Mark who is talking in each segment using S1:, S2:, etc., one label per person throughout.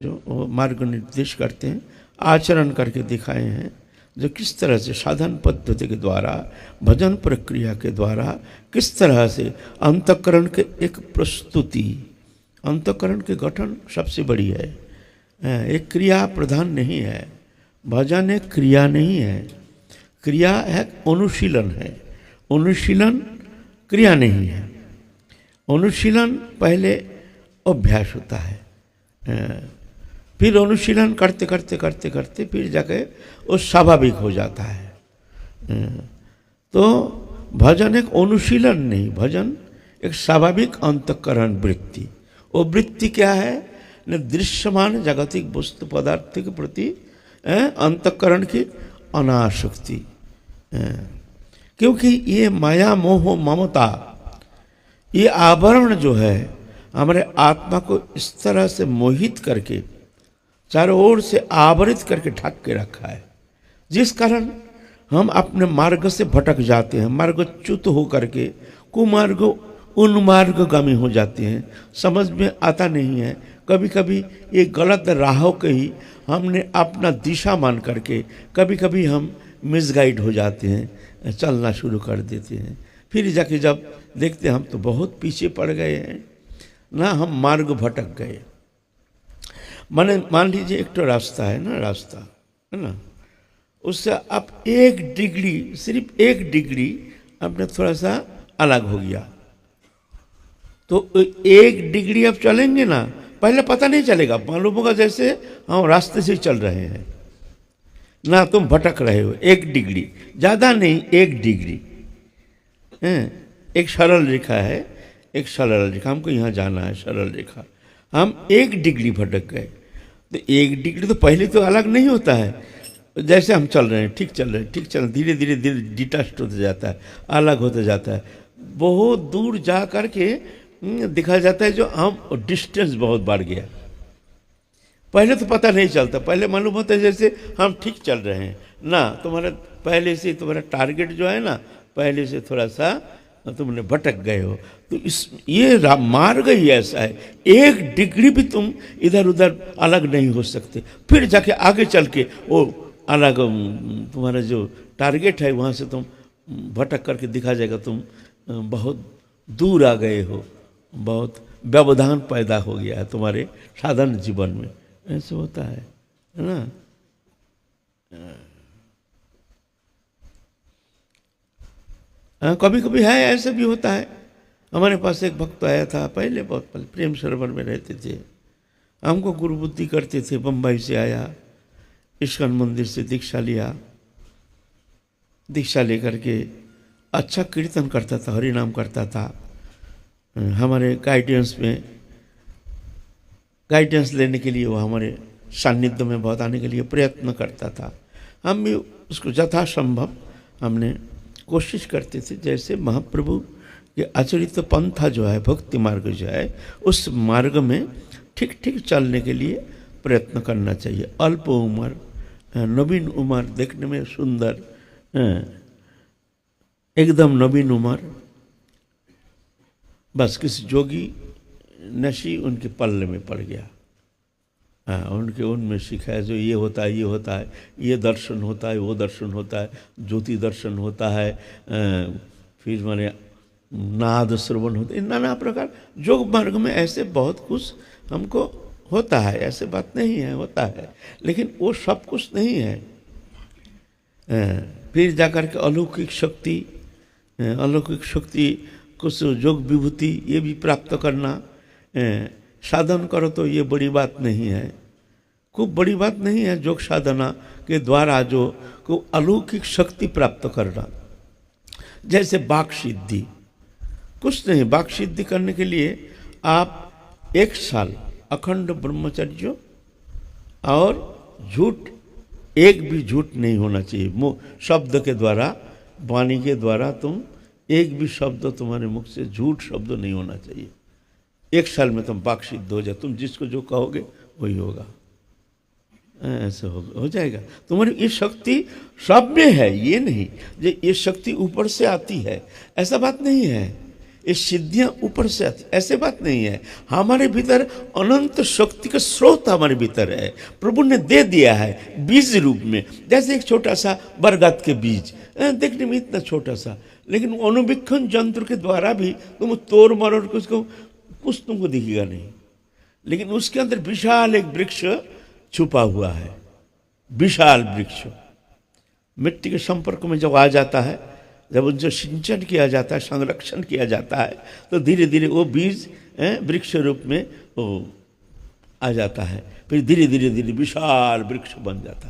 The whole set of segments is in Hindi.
S1: जो वो मार्ग निर्देश करते हैं, आचरण करके दिखाए हैं, जो किस तरह से साधन पद्धति के द्वारा, भजन प्रक्रिया के द्वारा किस तरह से अंतःकरण के एक प्रस्तुति, अंतःकरण के गठन सबसे बड़ी है। एक क्रिया प्रधान नहीं है, भजन एक क्रिया नहीं है, क्रिया है अनुशीलन है, अनुशीलन क्रिया नहीं है। अनुशीलन पहले अभ्यास होता है, फिर अनुशीलन करते करते करते करते फिर जाके वो स्वाभाविक हो जाता है। तो भजन एक अनुशीलन नहीं, भजन एक स्वाभाविक अंतःकरण वृत्ति। वो वृत्ति क्या है? दृश्यमान जागतिक वस्तु पदार्थ के प्रति अंतःकरण की अनासक्ति। क्योंकि ये माया मोह ममता, ये आवरण जो है हमारे आत्मा को इस तरह से मोहित करके चारों ओर से आवरित करके ढक के रखा है, जिस कारण हम अपने मार्ग से भटक जाते हैं, मार्गच्युत हो करके कुमार्ग उन्मार्गगामी हो जाते हैं। समझ में आता नहीं है, कभी कभी ये गलत राहों के ही हमने अपना दिशा मान करके कभी कभी हम मिसगाइड हो जाते हैं, चलना शुरू कर देते हैं। फिर जाके जब देखते हैं हम तो बहुत पीछे पड़ गए हैं ना, हम मार्ग भटक गए। मान लीजिए एक तो रास्ता है ना, रास्ता है ना, उससे आप 1 डिग्री, सिर्फ 1 डिग्री आपने थोड़ा सा अलग हो गया, तो 1 डिग्री आप चलेंगे ना, पहले पता नहीं चलेगा, मालूम होगा जैसे हम रास्ते से चल रहे हैं ना, तुम भटक रहे हो। 1 डिग्री, ज़्यादा नहीं, 1 डिग्री एक सरल रेखा है, एक सरल रेखा, हमको यहाँ जाना है, सरल रेखा, हम 1 डिग्री भटक गए। तो 1 डिग्री तो पहले तो अलग नहीं होता है, जैसे हम चल रहे हैं, ठीक चल रहे हैं, ठीक चल, धीरे धीरे धीरे डिटैच्ड होता जाता है, अलग होता जाता है, बहुत दूर जा कर के दिखा जाता है जो हम डिस्टेंस बहुत बढ़ गया। पहले तो पता नहीं चलता, पहले मालूम होता है जैसे हम ठीक चल रहे हैं ना, तुम्हारा पहले से तुम्हारा टारगेट जो है ना, पहले से थोड़ा सा तुमने भटक गए हो। तो ये मार्ग ही ऐसा है, 1 डिग्री भी तुम इधर उधर अलग नहीं हो सकते, फिर जाके आगे चल के वो अलग तुम्हारा जो टारगेट है वहाँ से तुम भटक करके दिखा जाएगा तुम बहुत दूर आ गए हो, बहुत व्यवधान पैदा हो गया है तुम्हारे साधारण जीवन में। ऐसे होता है ना। कभी कभी है, ऐसे भी होता है। हमारे पास एक भक्त आया था, पहले बहुत पहले प्रेम सरोवर में रहते थे, हमको गुरु बुद्धि करते थे, बम्बई से आया, इस्कॉन मंदिर से दीक्षा लिया, दीक्षा लेकर के अच्छा कीर्तन करता था, हरि नाम करता था, हमारे गाइडेंस में, गाइडेंस लेने के लिए वो हमारे सान्निध्य में बहुत आने के लिए प्रयत्न करता था। हम भी उसको यथासंभव हमने कोशिश करते थे, जैसे महाप्रभु के आचरित पंथा जो है, भक्ति मार्ग जो है, उस मार्ग में ठीक ठीक चलने के लिए प्रयत्न करना चाहिए। अल्प उम्र, नवीन उम्र, देखने में सुंदर, एकदम नवीन उम्र, बस किसी जोगी नशी उनके पल्ले में पड़ गया। उनके उनमें सिखाया जो ये होता है, ये होता है, ये दर्शन होता है, वो दर्शन होता है, ज्योति दर्शन होता है, फिर माने नाद श्रवण होता है, नाना प्रकार योग मार्ग में ऐसे बहुत कुछ हमको होता है, ऐसे बात नहीं है, होता है, लेकिन वो सब कुछ नहीं है। फिर जाकर के अलौकिक शक्ति, अलौकिक शक्ति, कुछ योग विभूति ये भी प्राप्त करना, साधन करो तो ये बड़ी बात नहीं है, खूब बड़ी बात नहीं है योग साधना के द्वारा जो को अलौकिक शक्ति प्राप्त करना। जैसे वाक सिद्धि, कुछ नहीं, वाक सिद्धि करने के लिए आप 1 साल अखंड ब्रह्मचर्य और झूठ, एक भी झूठ नहीं होना चाहिए, शब्द के द्वारा, वाणी के द्वारा तुम एक भी शब्द तुम्हारे मुख से झूठ शब्द नहीं होना चाहिए। 1 साल में तुम वाक सिद्ध हो जाए, तुम जिसको जो कहोगे वही होगा, ऐसे हो जाएगा। तुम्हारी ये शक्ति सब में है, ये नहीं जो ये शक्ति ऊपर से आती है, ऐसा बात नहीं है। ये सिद्धियां ऊपर से आती, ऐसे बात नहीं है। हमारे भीतर अनंत शक्ति का स्रोत हमारे भीतर है, प्रभु ने दे दिया है बीज रूप में। जैसे एक छोटा सा बरगद के बीज देखने में इतना छोटा सा, लेकिन अणुवीक्षण यंत्र के द्वारा भी तुम तोड़ मरोड़ के उसको कुछ तुमको दिखेगा नहीं, लेकिन उसके अंदर विशाल एक वृक्ष छुपा हुआ है, विशाल वृक्ष। मिट्टी के संपर्क में जब आ जाता है, जब उनसे सिंचन किया जाता है, संरक्षण किया जाता है, तो धीरे धीरे वो बीज वृक्ष रूप में वो आ जाता है, फिर धीरे धीरे धीरे विशाल वृक्ष बन जाता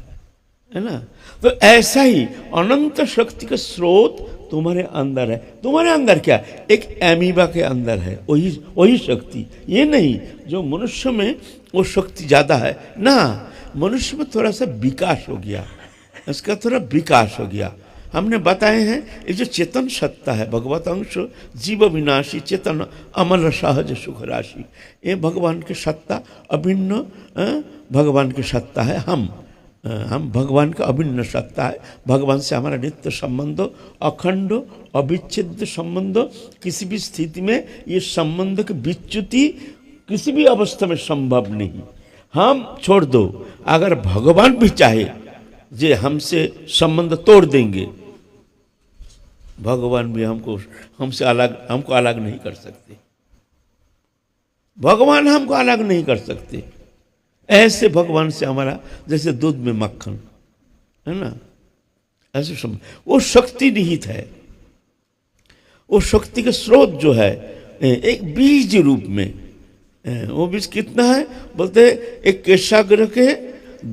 S1: है ना। तो ऐसा ही अनंत शक्ति का स्रोत तुम्हारे अंदर है। तुम्हारे अंदर क्या, एक एमीबा के अंदर है वही शक्ति। ये नहीं जो मनुष्य में वो शक्ति ज़्यादा है ना, मनुष्य में थोड़ा सा विकास हो गया, इसका थोड़ा विकास हो गया। हमने बताए हैं ये जो चेतन सत्ता है, भगवत अंश जीव विनाशी चेतन अमल सहज सुख राशि, ये भगवान की सत्ता अभिन्न भगवान की सत्ता है। हम भगवान का अभिन्न सत्ता है। भगवान से हमारा नित्य संबंध, अखंड अविच्छेद्य संबंध, किसी भी स्थिति में ये संबंध की विच्युति किसी भी अवस्था में संभव नहीं। हम छोड़ दो, अगर भगवान भी चाहे जे हमसे संबंध तोड़ देंगे, भगवान भी हमको अलग नहीं कर सकते। भगवान हमको अलग नहीं कर सकते। ऐसे भगवान से हमारा जैसे दूध में मक्खन है ना, ऐसे संबंध। वो शक्ति निहित है, वो शक्ति का स्रोत जो है एक बीज रूप में। वो बीज कितना है बोलते, एक केशाग्र के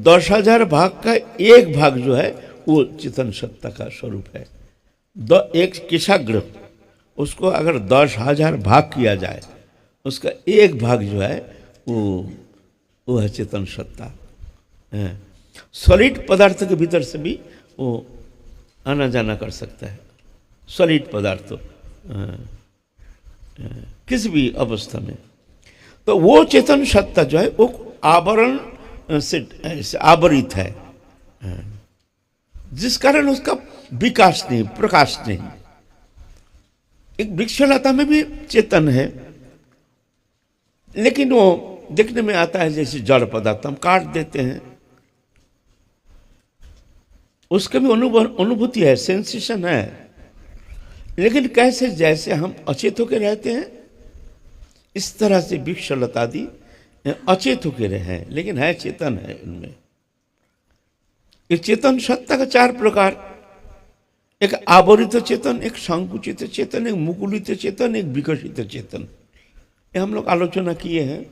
S1: 10,000 भाग का एक भाग जो है वो चेतन सत्ता का स्वरूप है। एक केशाग्र, उसको अगर 10,000 भाग किया जाए, उसका एक भाग जो है वो है चेतन सत्ता। सॉलिड पदार्थ के भीतर से भी वो आना जाना कर सकता है। सॉलिड पदार्थ किसी भी अवस्था में, तो वो चेतन सत्ता जो है वो आवरण से आवरित है, जिस कारण उसका विकास नहीं, प्रकाश नहीं। एक वृक्षलता में भी चेतन है, लेकिन वो देखने में आता है जैसे जड़ पदार्थ, हम काट देते हैं, उसका भी अनुभूति है, सेंसेशन है, लेकिन कैसे जैसे हम अचेत होकर रहते हैं, इस तरह से वृक्षलता आदि अचेत होकर रहे, लेकिन है चेतन है उनमें। इस चेतन सत्ता का 4 प्रकार, एक आवरित चेतन, एक संकुचित चेतन, एक मुकुलित चेतन, एक विकसित चेतन। ये हम लोग आलोचना किए हैं।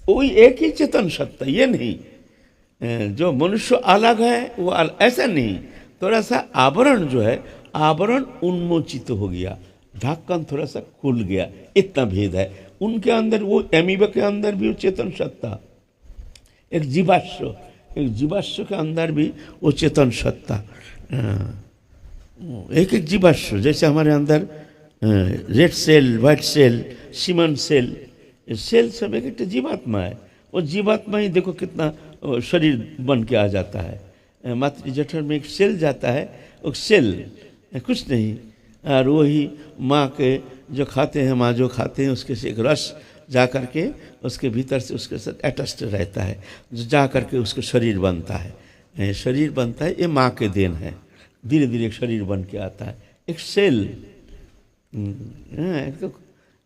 S1: वही एक ही चेतन सत्ता, ये नहीं जो मनुष्य अलग है वो ऐसा नहीं। थोड़ा सा आवरण जो है, आवरण उन्मोचित हो गया, ढक्कन थोड़ा सा खुल गया, इतना भेद है उनके अंदर। वो एमीबा के अंदर भी वो चेतन सत्ता, एक जीवाश्व के अंदर भी वो चेतन सत्ता, एक जीवाश्व। जैसे हमारे अंदर red cell, white cell, semen cell, cell सब एक जीवात्मा है। वो जीवात्मा ही देखो कितना शरीर बन के आ जाता है। मातृ जठर में एक सेल जाता है, वो सेल कुछ नहीं, और वही माँ के जो खाते हैं, माँ जो खाते हैं उसके से एक रस जा करके उसके भीतर से उसके साथ अटैच्ड रहता है, जो जा करके उसको शरीर बनता है। शरीर बनता है, ये माँ के देन है। धीरे धीरे एक शरीर बन के आता है, एक सेल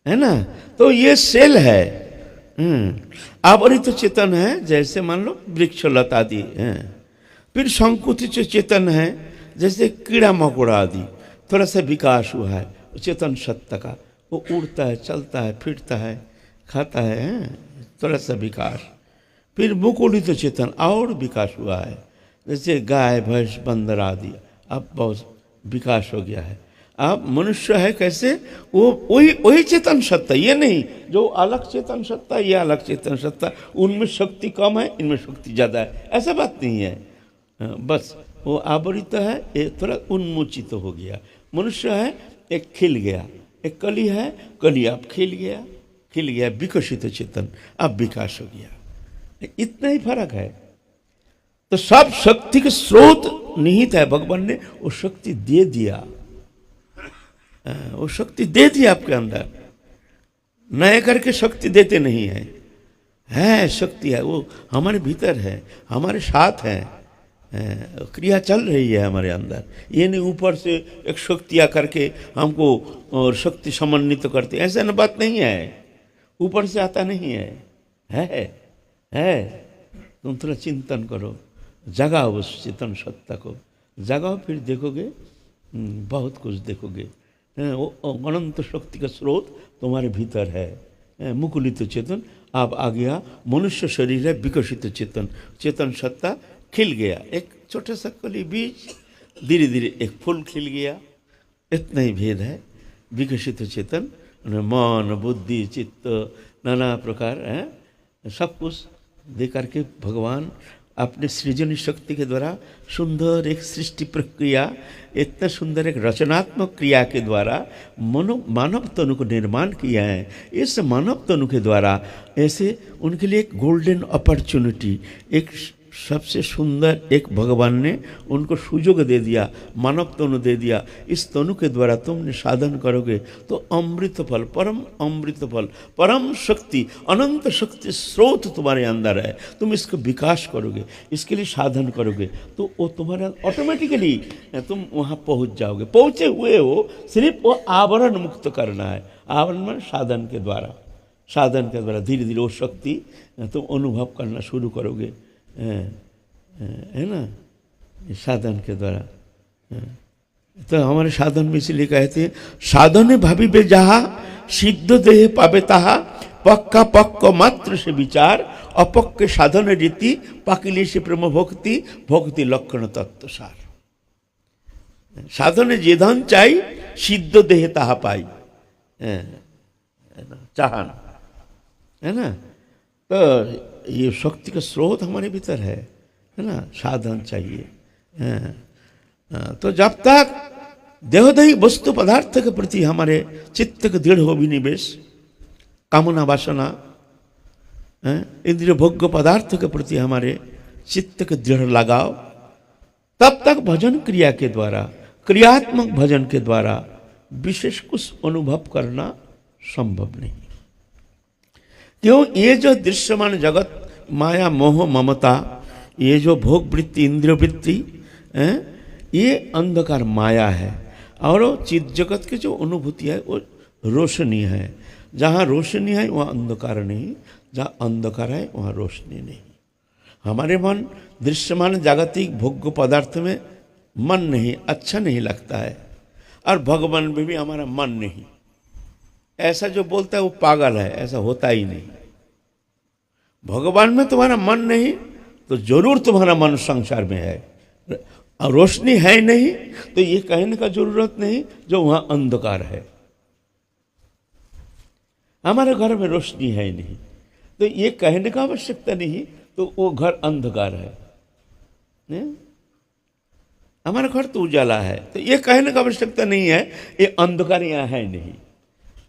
S1: है ना। तो ये सेल है, आवरित तो चेतन है, जैसे मान लो वृक्षलता आदि है। फिर संकुचित चेतन है, जैसे कीड़ा मकोड़ा आदि, थोड़ा सा विकास हुआ है चेतन सत्ता का, वो उड़ता है, चलता है, फिरता है, खाता है, थोड़ा सा विकास। फिर मुकुलित चेतन, और विकास हुआ है, जैसे गाय भैंस बंदर आदि, अब बहुत विकास हो गया है। अब मनुष्य है कैसे, वो वही चेतन सत्ता, ये नहीं जो अलग चेतन सत्ता, ये अलग चेतन सत्ता, उनमें शक्ति कम है, इनमें शक्ति ज़्यादा है, ऐसा बात नहीं है। बस वो आवरित है, ये थोड़ा उन्मोचित हो गया। मनुष्य है एक खिल गया, एक कली है, कली अब खिल गया, विकसित चेतन अब विकास हो गया, इतना ही फर्क है। तो सब शक्ति के स्रोत निहित है, भगवान ने वो शक्ति दे दिया वो शक्ति दे दी आपके अंदर, नए करके शक्ति देते नहीं है शक्ति है, वो हमारे भीतर है, हमारे साथ है, क्रिया चल रही है हमारे अंदर। ये नहीं ऊपर से एक शक्तियाँ करके हमको और शक्ति समन्वित करते, ऐसा न बात नहीं है, ऊपर से आता नहीं है। तुम थोड़ा चिंतन करो, जगाओ उस चेतन सत्ता को, जगाओ, फिर देखोगे बहुत कुछ देखोगे। वो अनंत शक्ति का स्रोत तुम्हारे भीतर है, मुकुलित चेतन। आप आ गया, मनुष्य शरीर है, विकसित चेतन, चेतन सत्ता खिल गया, एक छोटा सा कली बीज, धीरे धीरे एक फूल खिल गया, इतना ही भेद है। विकसित चेतन, मन बुद्धि चित्त नाना प्रकार है, सब कुछ दे करके भगवान अपने सृजन शक्ति के द्वारा सुंदर एक सृष्टि प्रक्रिया, इतना सुंदर एक रचनात्मक क्रिया के द्वारा मानव तनु को निर्माण किया है। इस मानव तनु के द्वारा ऐसे उनके लिए एक गोल्डन अपॉर्चुनिटी, एक सबसे सुंदर एक भगवान ने उनको सुयोग दे दिया, मानव तनु दे दिया। इस तनु के द्वारा तुमने साधन करोगे तो अमृत फल, परम अमृत फल, परम शक्ति, अनंत शक्ति स्रोत तुम्हारे अंदर है। तुम इसको विकास करोगे, इसके लिए साधन करोगे तो वो तुम्हारा ऑटोमेटिकली तुम वहाँ पहुँच जाओगे। पहुँचे हुए हो, सिर्फ वो आवरण मुक्त करना है। आवरण में साधन के द्वारा, साधन के द्वारा धीरे धीरे वो शक्ति तुम अनुभव करना शुरू करोगे, है ना, साधन के द्वारा। तो हमारे साधन में इसलिए कहते हैं, साधने भाविबे जाहा सिद्ध देह पावे ताहा, पक्का पक्क मात्र से विचार, अपक्के साधन रीति, पाकिले से प्रेम भक्ति, भक्ति लक्षण तत्व सार। साधने जे धन चाई, सिद्ध देह ताहा पाई, चाहन, है ना। तो ये शक्ति का स्रोत हमारे भीतर है ना, साधन चाहिए। तो जब तक देहदाही वस्तु पदार्थ के प्रति हमारे चित्त का दृढ़ हो विनिवेश, कामना वासना इंद्रिय भोग्य पदार्थ के प्रति हमारे चित्त के दृढ़ लगाव, तब तक भजन क्रिया के द्वारा, क्रियात्मक भजन के द्वारा विशेष कुछ अनुभव करना संभव नहीं। क्यों? ये जो दृश्यमान जगत, माया मोह ममता, ये जो भोग वृत्ति इंद्रिय वृत्ति, ये अंधकार माया है, और वो चित्त जगत की जो अनुभूति है वो रोशनी है। जहाँ रोशनी है वहाँ अंधकार नहीं, जहाँ अंधकार है वहाँ रोशनी नहीं। हमारे मन दृश्यमान जागतिक भोग्य पदार्थ में मन नहीं, अच्छा नहीं लगता है, और भगवान में भी हमारा मन नहीं। ऐसा जो बोलता है वो पागल है, ऐसा होता ही नहीं। भगवान में तुम्हारा मन नहीं तो जरूर तुम्हारा मन संसार में है, और रोशनी है नहीं तो ये कहने का जरूरत नहीं जो वहाँ अंधकार है। हमारे घर में रोशनी है नहीं तो ये कहने का आवश्यकता नहीं तो वो घर अंधकार है। हमारा घर तो उजाला है तो ये कहने का आवश्यकता नहीं है ये अंधकार यहाँ है नहीं,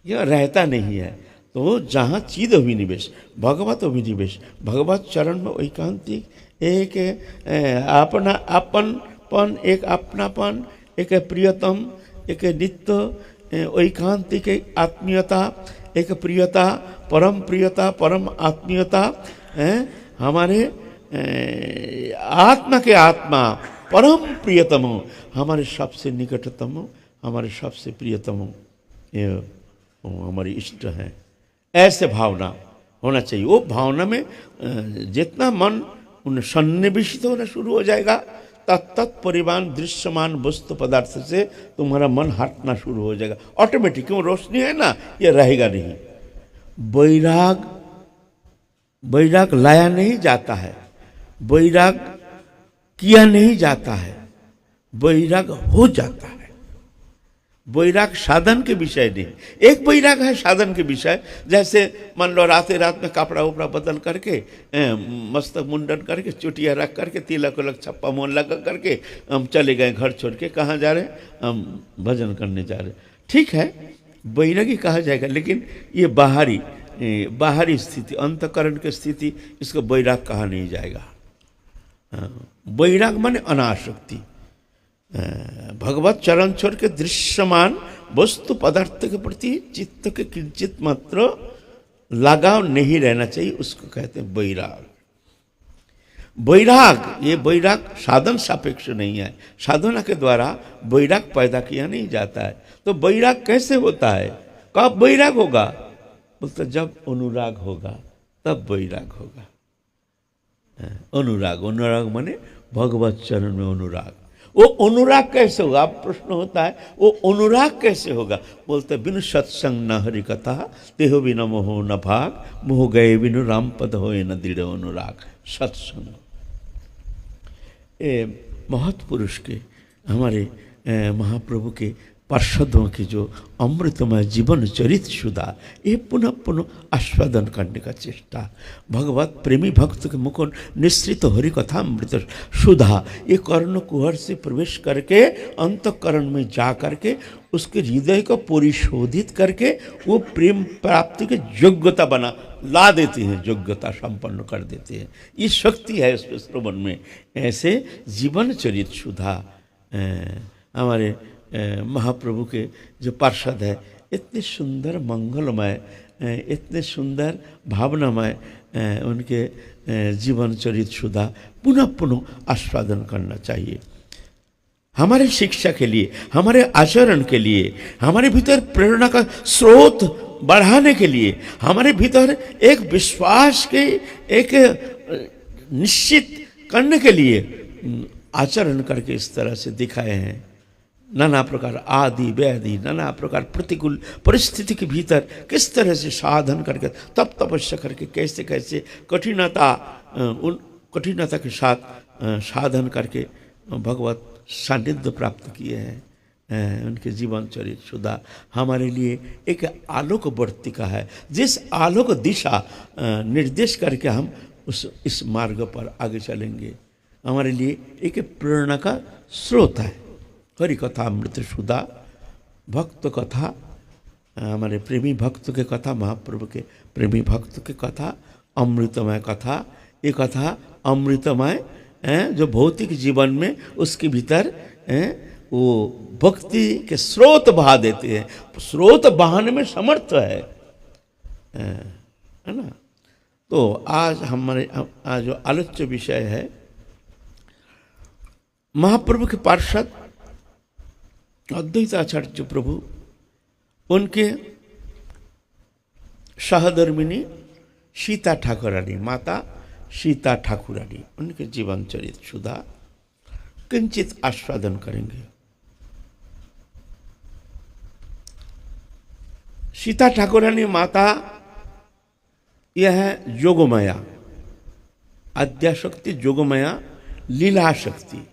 S1: यह रहता नहीं है। तो जहाँ चिद अभिनिवेश, भगवत अभिनिवेश, भगवत चरण में एकांतिक एक अपना अपनपन, एक अपनापन, एक प्रियतम, एक नित्य एकांतिक, एक आत्मीयता, एक प्रियता, परम आत्मीयता, हमारे आत्मा के आत्मा परम प्रियतम, हमारे सबसे निकटतम, हमारे सबसे प्रियतम, ये हमारी इष्ट है। ऐसे भावना होना चाहिए। वो भावना में जितना मन उन सन्निवेशित होना शुरू हो जाएगा, तत्त परिमाण दृश्यमान वस्तु पदार्थ से तुम्हारा मन हटना शुरू हो जाएगा ऑटोमेटिक। क्यों? रोशनी है ना, ये रहेगा नहीं। वैराग लाया नहीं जाता है, वैराग किया नहीं जाता है, वैराग हो जाता है। वैराग साधन के विषय नहीं, एक वैराग है साधन के विषय। जैसे मान लो रात में कपड़ा उपड़ा बदल करके, मस्तक मुंडन करके, चुटिया रख करके, तिलक उलक छप्पा मोन लगा करके हम चले गए घर छोड़ के। कहाँ जा रहे हैं? हम भजन करने जा रहे हैं। ठीक है, वैरागी कहा जाएगा, लेकिन ये बाहरी स्थिति, अंतकरण की स्थिति, इसको वैराग कहा नहीं जाएगा। वैराग माने अनासक्ति, भगवत चरण छोड़ के दृश्यमान वस्तु पदार्थ के प्रति चित्त के किंचित मात्र लगाव नहीं रहना चाहिए, उसको कहते हैं वैराग। वैराग, ये वैराग साधन सापेक्ष नहीं है, साधना के द्वारा वैराग पैदा किया नहीं जाता है। तो वैराग कैसे होता है, कब वैराग होगा, बोलते जब अनुराग होगा तब वैराग होगा। अनुराग, अनुराग माने भगवत चरण में अनुराग। वो अनुराग कैसे होगा, अब प्रश्न होता है वो अनुराग कैसे होगा, बोलते बिनु सत्संग न हरि कथा तेहो बिनु मोह न भाग, मोह गए बिनु राम पद होए न दृढ़ अनुराग। सत्संग, महत्पुरुष के, हमारे महाप्रभु के पार्षदों की जो अमृतमय जीवन चरित सुधा, ये पुनः पुनः आस्वादन करने का चेष्टा। भगवत प्रेमी भक्त के मुख निश्रित हरि कथा अमृत सुधा, ये कर्ण कुहर से प्रवेश करके अंतःकरण में जा करके उसके हृदय को परिशोधित करके वो प्रेम प्राप्ति की योग्यता बना ला देती हैं, योग्यता संपन्न कर देते हैं। ये शक्ति है उसके श्रवण में। ऐसे जीवन चरित सुधा हमारे महाप्रभु के जो पार्षद है, इतने सुंदर मंगलमय, इतने सुंदर भावनामय उनके जीवन चरित सुधा पुनः पुनः आस्वादन करना चाहिए। हमारे शिक्षा के लिए, हमारे आचरण के लिए, हमारे भीतर प्रेरणा का स्रोत बढ़ाने के लिए, हमारे भीतर एक विश्वास के एक निश्चित करने के लिए आचरण करके इस तरह से दिखाए हैं। नाना प्रकार आदि व्याधि, नाना प्रकार प्रतिकूल परिस्थिति के भीतर किस तरह से साधन करके, तप तपस्या करके कैसे कैसे कठिनता, उन कठिनता के साथ साधन करके भगवत सानिध्य प्राप्त किए हैं। उनके जीवन चरित सुधा हमारे लिए एक आलोक वर्तिका है, जिस आलोक दिशा निर्देश करके हम इस मार्ग पर आगे चलेंगे। हमारे लिए एक प्रेरणा का स्रोत है। हरि कथा अमृत सुधा, भक्त कथा, हमारे प्रेमी भक्त के कथा, महाप्रभु के प्रेमी भक्त के कथा, अमृतमय कथा। ये कथा अमृतमय जो भौतिक जीवन में उसके भीतर वो भक्ति के स्रोत बहा देते हैं, स्रोत बहाने में समर्थ है ना। तो आज हमारे आज जो आलोच्य विषय है, महाप्रभु के पार्षद अद्वैताचार्य प्रभु, उनके सहधर्मिणी सीता ठाकुरानी, माता सीता ठाकुरानी, उनके जीवन चरित सुधा किंचित आस्वादन करेंगे। सीता ठाकुरानी माता यह है जोगमाया, आद्याशक्ति जोगमाया, लीला शक्ति।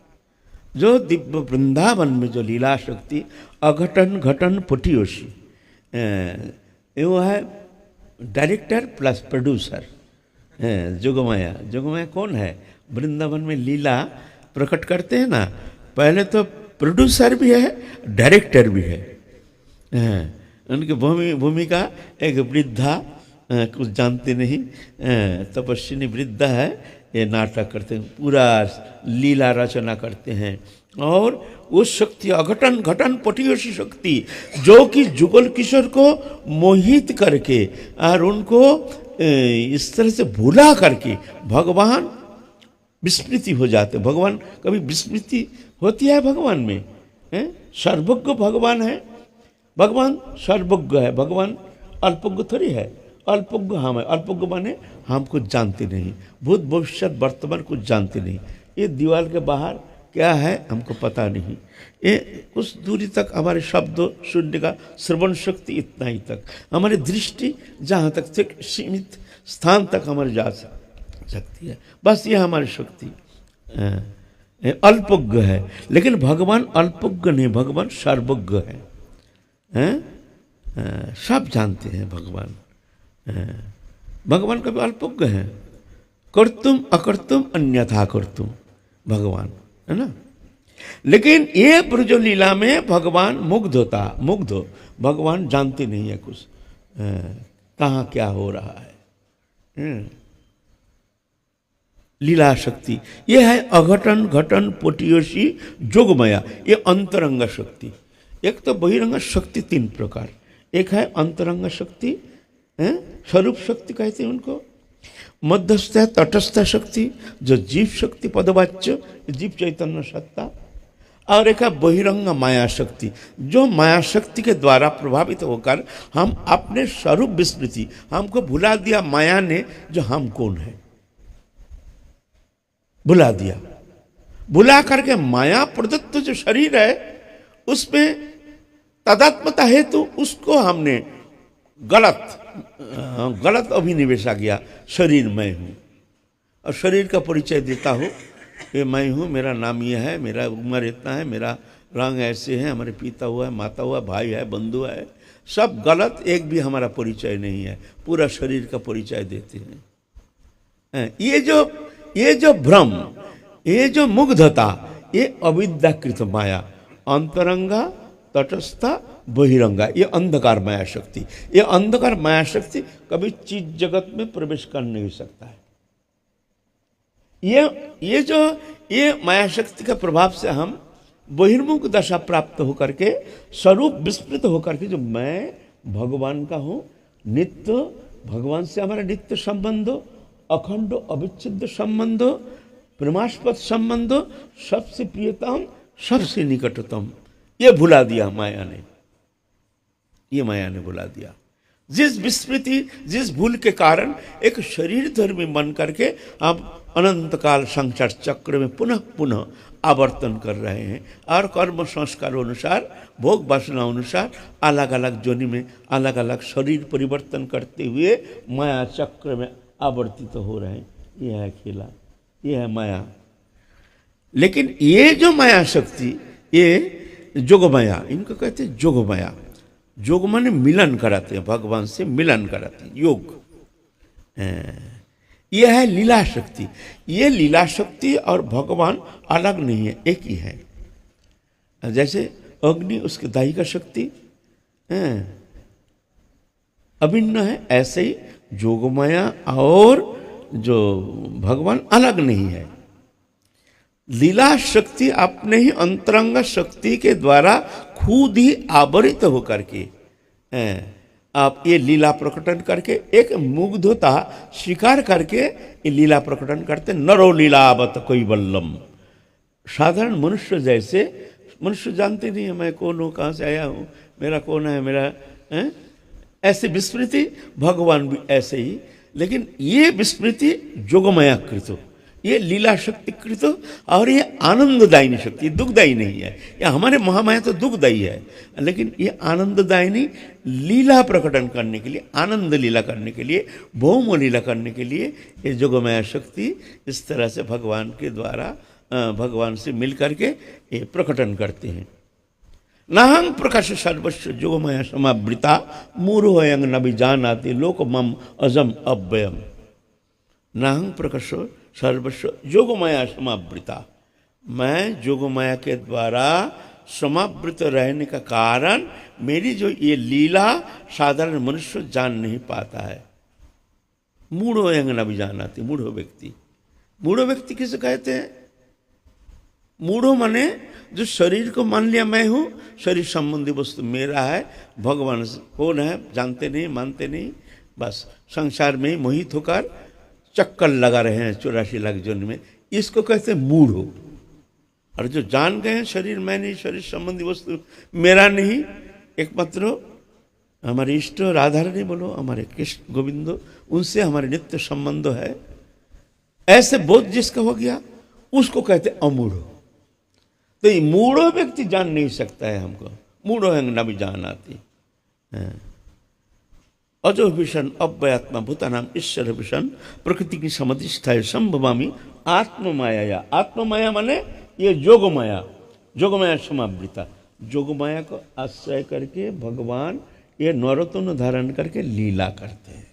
S1: जो दिव्य वृंदावन में जो लीला शक्ति अघटन घटन पटियोशी, वो है director plus producer. Jogmaya, Jogmaya कौन है, वृंदावन में लीला प्रकट करते हैं ना, पहले तो प्रोड्यूसर भी है डायरेक्टर भी है। उनकी भूमिका एक वृद्धा, कुछ जानते नहीं, तपस्विनी वृद्धा है, ये नाटक करते हैं, पूरा लीला रचना करते हैं। और वो शक्ति अघटन घटन पटियोशी शक्ति, जो कि जुगल किशोर को मोहित करके और उनको इस तरह से भुला करके भगवान विस्मृति हो जाते। भगवान कभी विस्मृति होती है भगवान में? सर्वज्ञ भगवान है, भगवान सर्वज्ञ है, भगवान अल्पज्ञ थोड़ी है। अल्पज्ञ हम है, अल्पज्ञ माने हम कुछ जानते नहीं, भूत भविष्य वर्तमान कुछ जानते नहीं। ये दीवार के बाहर क्या है हमको पता नहीं, ये कुछ दूरी तक हमारे शब्द सुनने का श्रवण शक्ति इतना ही तक, हमारी दृष्टि जहाँ तक सीमित स्थान तक हमारी जा सकती है, बस ये हमारी शक्ति अल्पज्ञ है। लेकिन भगवान अल्पज्ञ नहीं, भगवान सर्वज्ञ है, सब जानते हैं भगवान। भगवान कभी अल्पज्ञ है, कर्तुम अकर्तुम अन्यथा कर्तुम भगवान है ना। लेकिन ये ब्रज लीला में भगवान मुग्ध होता, मुग्ध हो, भगवान जानते नहीं है कुछ कहाँ क्या हो रहा है। लीला शक्ति ये है अघटन घटन पटियोशी जोगमया, ये अंतरंग शक्ति, एक तो बहिरंग शक्ति 3 प्रकार, एक है अंतरंग शक्ति, स्वरूप शक्ति कहते हैं उनको, मध्यस्थ है तटस्थ शक्ति जो जीव शक्ति पदवाच्य जीव चैतन्य सत्ता, और एक है बहिरंग माया शक्ति जो माया शक्ति के द्वारा प्रभावित होकर हम अपने स्वरूप विस्मृति, हमको भुला दिया माया ने जो हम कौन है, भुला दिया। भुला करके माया प्रदत्त जो शरीर है उसमें तदात्मता हेतु उसको हमने गलत अभिनिवेश आ गया, शरीर मैं हूं, और शरीर का परिचय देता हूं कि मैं हूँ, मेरा नाम ये है, मेरा उम्र इतना है, मेरा रंग ऐसे है, हमारे पिता हुआ है, माता हुआ, भाई है, बंधु है, सब गलत, एक भी हमारा परिचय नहीं है, पूरा शरीर का परिचय देते हैं। ये जो भ्रम, ये जो मुग्धता, ये अविद्याकृत माया, अंतरंगा तटस्था बहिरंगा, ये अंधकार माया शक्ति, ये अंधकार माया शक्ति कभी चीज जगत में प्रवेश कर नहीं सकता है। ये माया शक्ति के प्रभाव से हम बहिर्मुख दशा प्राप्त होकर के स्वरूप विस्मृत होकर के जो मैं भगवान का हूँ, नित्य भगवान से हमारा नित्य संबंध, अखंड अविच्छिन्न संबंध, प्रेमास्पद संबंध, सबसे प्रियतम, सबसे निकटतम, ये भुला दिया माया ने, ये माया ने भुला दिया। जिस विस्मृति, जिस भूल के कारण एक शरीर धर्मी बन करके हम अनंत काल संसार चक्र में पुनः पुनः आवर्तन कर रहे हैं, और कर्म संस्कार अनुसार, भोग वासना अनुसार अलग अलग जोनि में अलग अलग शरीर परिवर्तन करते हुए माया चक्र में आवर्तित हो रहे हैं। यह है खेला, यह है माया। लेकिन ये जो माया शक्ति, ये जोगमाया, इनको कहते हैं जोगमाया। जोग माने मिलन कराते हैं, भगवान से मिलन कराते हैं, योग। यह है लीला शक्ति। ये लीला शक्ति और भगवान अलग नहीं है, एक ही है। जैसे अग्नि उसकी दाहिका शक्ति अभिन्न है, ऐसे ही जोगमाया और जो भगवान अलग नहीं है। लीला शक्ति अपने ही अंतरंग शक्ति के द्वारा खुद ही आवरित होकर के आप ये लीला प्रकटन करके एक मुग्धता स्वीकार करके ये लीला प्रकटन करते। नरो लीलावत कोई बल्लम, साधारण मनुष्य जैसे, मनुष्य जानते नहीं है मैं कौन हूँ, कहाँ से आया हूँ, मेरा कौन है, मेरा ऐसे विस्मृति, भगवान भी ऐसे ही। लेकिन ये विस्मृति जोगमाया कृत, ये लीला शक्ति कृत, और ये आनंददायिनी शक्ति, दुखदायी नहीं है। ये हमारे महामाया तो दुखदायी है, लेकिन ये आनंददायिनी लीला प्रकटन करने के लिए, आनंद लीला करने के लिए, भौम लीला करने के लिए ये जोगमाया शक्ति इस तरह से भगवान के द्वारा, भगवान से मिल करके ये प्रकटन करते हैं। नाहं प्रकाश सर्वस्व जोगमाया समावृता मूढ़ो अयं न विजानाति लोक मम अजम अव्ययम। नाहं प्रकाश सर्वस्व जोगमाया समावृता, मैं जोगमाया के द्वारा समावृत रहने का कारण मेरी जो ये लीला साधारण मनुष्य जान नहीं पाता है। मूढ़ो अयं न विजानाति, मूढ़ो व्यक्ति। मूढ़ो व्यक्ति किसे कहते हैं? मूढ़ो माने जो शरीर को मान लिया मैं हूँ, शरीर संबंधी वस्तु मेरा है, भगवान कौन है जानते नहीं, मानते नहीं, बस संसार में ही मोहित होकर चक्कर लगा रहे हैं 84 लाख जन्म में, इसको कहते हैं मूढ़ो। और जो जान गए हैं शरीर मैं नहीं, शरीर संबंधी वस्तु मेरा नहीं, एकमात्र हमारे इष्ट राधा रानी बोलो, हमारे कृष्ण गोविंदो, उनसे हमारे नित्य संबंध है, ऐसे बोध जिसका हो गया उसको कहते अमूढ़ो। तो ये मूढ़ो व्यक्ति जान नहीं सकता है हमको, मूढ़ो है न भी जान आती। अजो भीषण अव्ययात्मा भूतानाम ईश्वर भीषण प्रकृति की समधिष्ठाय संभवामी आत्ममाया। आत्ममाया माने ये जोगमाया, जोगमाया समावृता। जोगमाया को आश्रय करके भगवान ये नवरत्न धारण करके लीला करते हैं।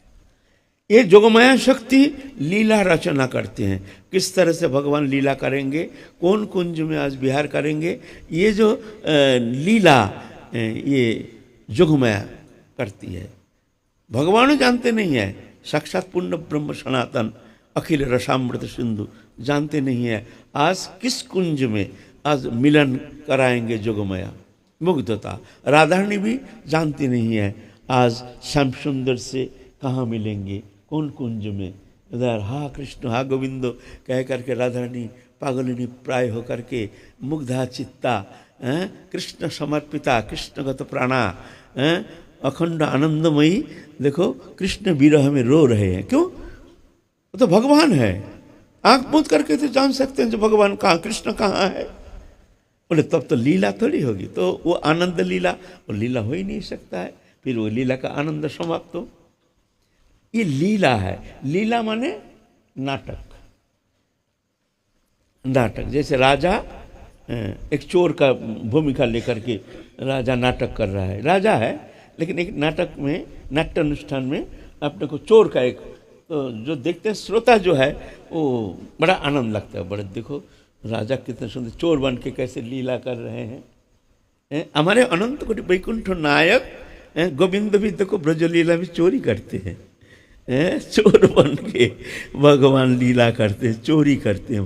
S1: ये जोगमाया शक्ति लीला रचना करते हैं। किस तरह से भगवान लीला करेंगे, कौन कुंज में आज विहार करेंगे, ये जो लीला ये जोगमाया करती है। भगवान जानते नहीं है, साक्षात पूर्ण ब्रह्म सनातन अखिल रसामृत सिंधु जानते नहीं है आज किस कुंज में आज मिलन कराएंगे जोगमाया, मुग्धता। राधारानी भी जानती नहीं है आज श्याम सुंदर से कहाँ मिलेंगे, कौन कुंज में। उधर हा कृष्ण हा गोविंदो कह करके राधारानी पागलिनी प्राय होकर के मुग्धा चित्ता, कृष्ण समर्पिता, कृष्णगत प्राणा, अखंड आनंदमयी, देखो कृष्ण विरह में रो रहे हैं। क्यों? वो तो भगवान है। आंख मूंद करके तो जान सकते हैं जो भगवान कहाँ, कृष्ण कहाँ है। बोले तब तो लीला थोड़ी होगी, तो वो आनंद लीला, वो लीला हो ही नहीं सकता है, फिर वो लीला का आनंद समाप्त हो। ये लीला है। लीला माने नाटक। नाटक जैसे राजा एक चोर का भूमिका लेकर के राजा नाटक कर रहा है, राजा है लेकिन एक नाटक में, नाट्य अनुष्ठान में अपने को चोर का एक, तो जो देखते हैं श्रोता जो है वो बड़ा आनंद लगता है। बड़े देखो राजा कितने सुंदर चोर बन के कैसे लीला कर रहे हैं। हमारे अनंत कोटि वैकुंठ नायक गोविंद भी देखो ब्रजलीला भी चोरी करते हैं। चोर बन के भगवान लीला करते हैं, चोरी करते हैं।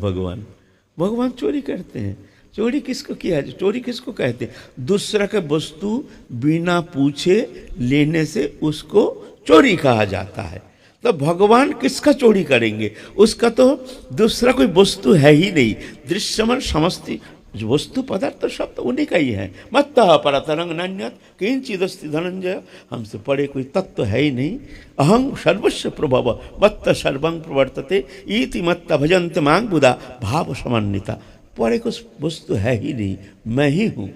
S1: भगवान चोरी करते हैं। चोरी किसको किया है? चोरी किसको कहते हैं? दूसरा का वस्तु बिना पूछे लेने से उसको चोरी कहा जाता है। तो भगवान किसका चोरी करेंगे? उसका तो दूसरा कोई वस्तु है ही नहीं। दृश्यमान समस्ती जो वस्तु पदार्थ तो सब तो उन्हीं का ही है। मत्तः परतरंग नान्यत् किंचिदस्ति धनंजय, हमसे पड़े कोई तत्व है ही नहीं। अहं सर्वस्व प्रभव मत्त सर्वं प्रवर्तते इति मत्त भजन्ते मां बुधा भाव समन्विता। पड़े कुछ वस्तु है ही नहीं, मैं ही हूँ।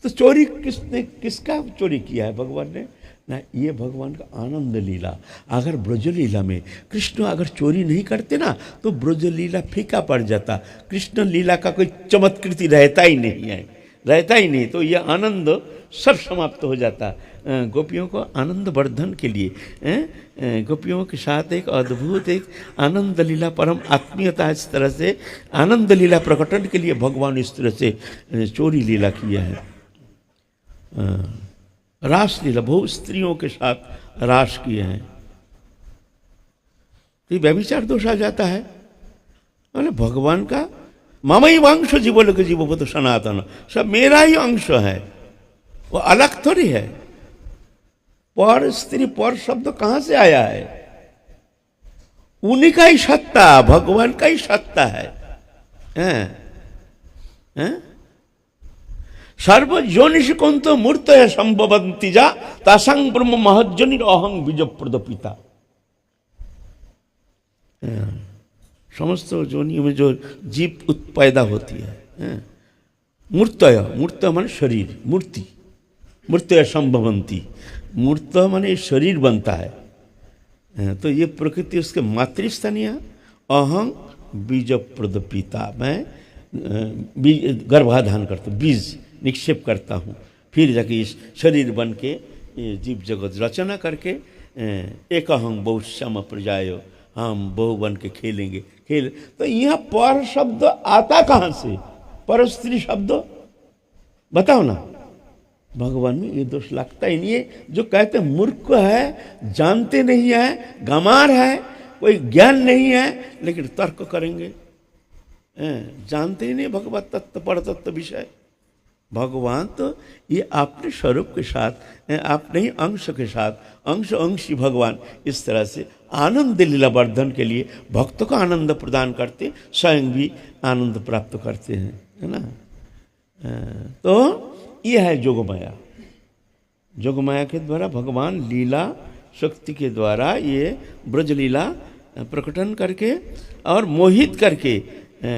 S1: तो चोरी किसने, किसका चोरी किया है? भगवान ने ना। ये भगवान का आनंद लीला। अगर ब्रजलीला में कृष्ण अगर चोरी नहीं करते ना तो ब्रजलीला फीका पड़ जाता। कृष्ण लीला का कोई चमत्कृति रहता ही नहीं है, रहता ही नहीं। तो यह आनंद सब समाप्त हो जाता। गोपियों को आनंद वर्धन के लिए गोपियों के साथ एक अद्भुत एक आनंद लीला, परम आत्मीयता, इस तरह से आनंद लीला प्रकटन के लिए भगवान इस तरह से चोरी लीला किया है। रास लीला, बहुत स्त्रियों के साथ रास किए हैं। तो व्यभिचार दोष आ जाता है। मतलब भगवान का ममई अंश जीवों के जीवो तो सनातन, सब मेरा ही अंश है, वो अलग थोड़ी है। पर स्त्री, पर शब्द कहाँ से आया है? उन्हीं का ही सत्ता, भगवान का ही सत्ता है। सर्वजोनिषिकों तो मूर्त है संभवंती जा तासंग ब्रह्म महज्जनिर अहं बीज प्रदपिता। समस्त जोनियों में जो जीव पैदा होती है, मूर्तय, मूर्त माने शरीर, मूर्ति, मूर्तय संभवंती, मूर्त माने शरीर बनता है। तो ये प्रकृति उसके मातृस्थानीय अहं बीज प्रदपिता, मैं गर्भाधान करता हूँ, बीज निक्षेप करता हूँ, फिर जाके इस शरीर बन के जीव जगत रचना करके एक अहं बहुश्याम प्रजायो, हम बहु बन के खेलेंगे। तो यहाँ पर शब्द आता कहाँ से? पर स्त्री शब्द बताओ ना। भगवान में ये दोष लगता ही नहीं है। जो कहते मूर्ख है, जानते नहीं है, गंवार है, कोई ज्ञान नहीं है, लेकिन तर्क करेंगे। जानते ही नहीं भगवत तत्व, पर तत्व विषय। भगवान तो ये अपने स्वरूप के साथ, अपने ही अंश के साथ, अंश अंशी भगवान इस तरह से आनंद लीला वर्धन के लिए भक्तों को आनंद प्रदान करते, स्वयं भी आनंद प्राप्त करते हैं, है ना। तो ये है जोगमाया। जोगमाया के द्वारा भगवान लीला शक्ति के द्वारा ये ब्रज लीला प्रकटन करके और मोहित करके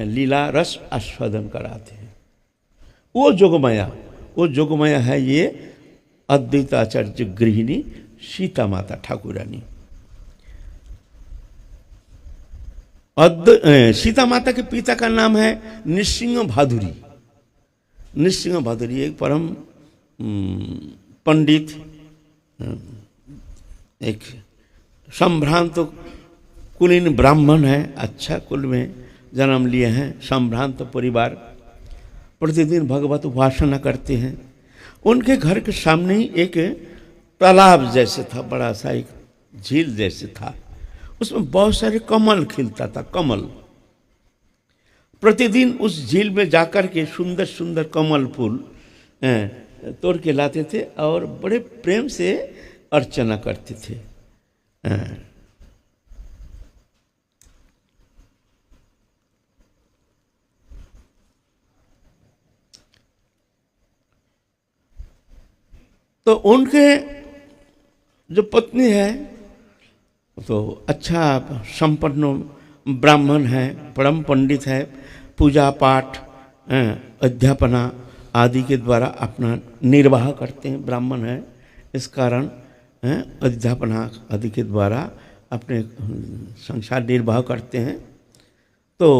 S1: लीला रस आस्वादन कराते हैं। वो जोगमाया है ये अद्वैताचार्य गृहिणी सीता माता ठाकुरानी। सीता माता के पिता का नाम है नृसिंह भादुरी। नृसिंह भादुरी एक परम पंडित, एक संभ्रांत कुलीन ब्राह्मण है, अच्छा कुल में जन्म लिए हैं, संभ्रांत परिवार, प्रतिदिन भगवत उपासना करते हैं। उनके घर के सामने ही एक तालाब जैसे था, बड़ा सा एक झील जैसे था, उसमें बहुत सारे कमल खिलता था, कमल। प्रतिदिन उस झील में जाकर के सुंदर सुंदर कमल फूल तोड़ के लाते थे और बड़े प्रेम से अर्चना करते थे। तो उनके जो पत्नी है तो अच्छा संपन्न ब्राह्मण है, परम पंडित है, पूजा पाठ अध्यापना आदि के द्वारा अपना निर्वाह करते हैं, ब्राह्मण है, इस कारण अध्यापना आदि के द्वारा अपने संसार निर्वाह करते हैं। तो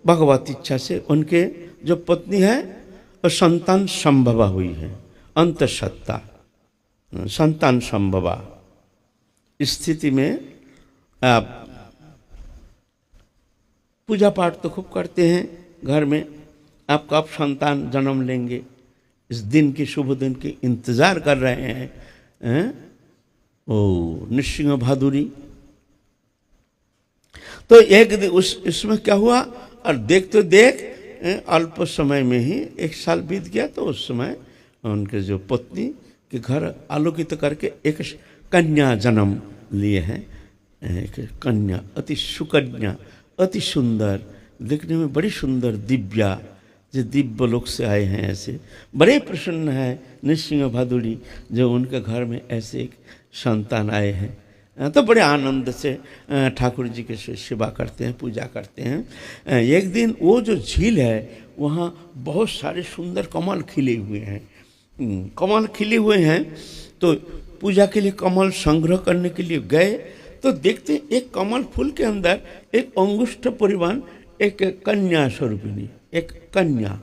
S1: भगवत इच्छा से उनके जो पत्नी है वो संतान संभवा हुई है, अंतःसत्ता संतान संभवा स्थिति में आप पूजा पाठ तो खूब करते हैं घर में, आप कब संतान जन्म लेंगे, इस दिन के शुभ दिन के इंतजार कर रहे हैं। ओ नृसिंह भादुरी। तो एक दिन इसमें क्या हुआ, और देख तो देख अल्प समय में ही 1 साल बीत गया। तो उस समय उनके जो पत्नी के घर आलोकित करके एक कन्या जन्म लिए हैं। एक कन्या अति सुकन्या, अति सुंदर, देखने में बड़ी सुंदर, दिव्या, जो दिव्य लोक से आए हैं, ऐसे बड़े प्रसन्न है नृसिंह भादुड़ी जो उनके घर में ऐसे एक संतान आए हैं। तो बड़े आनंद से ठाकुर जी के सेवा करते हैं, पूजा करते हैं। एक दिन वो जो झील है वहाँ बहुत सारे सुंदर कमल खिले हुए हैं, कमल खिले हुए हैं। तो पूजा के लिए कमल संग्रह करने के लिए गए तो देखते एक कमल फूल के अंदर एक अंगुष्ठ परिमाण एक कन्या स्वरूपिणी, एक कन्या,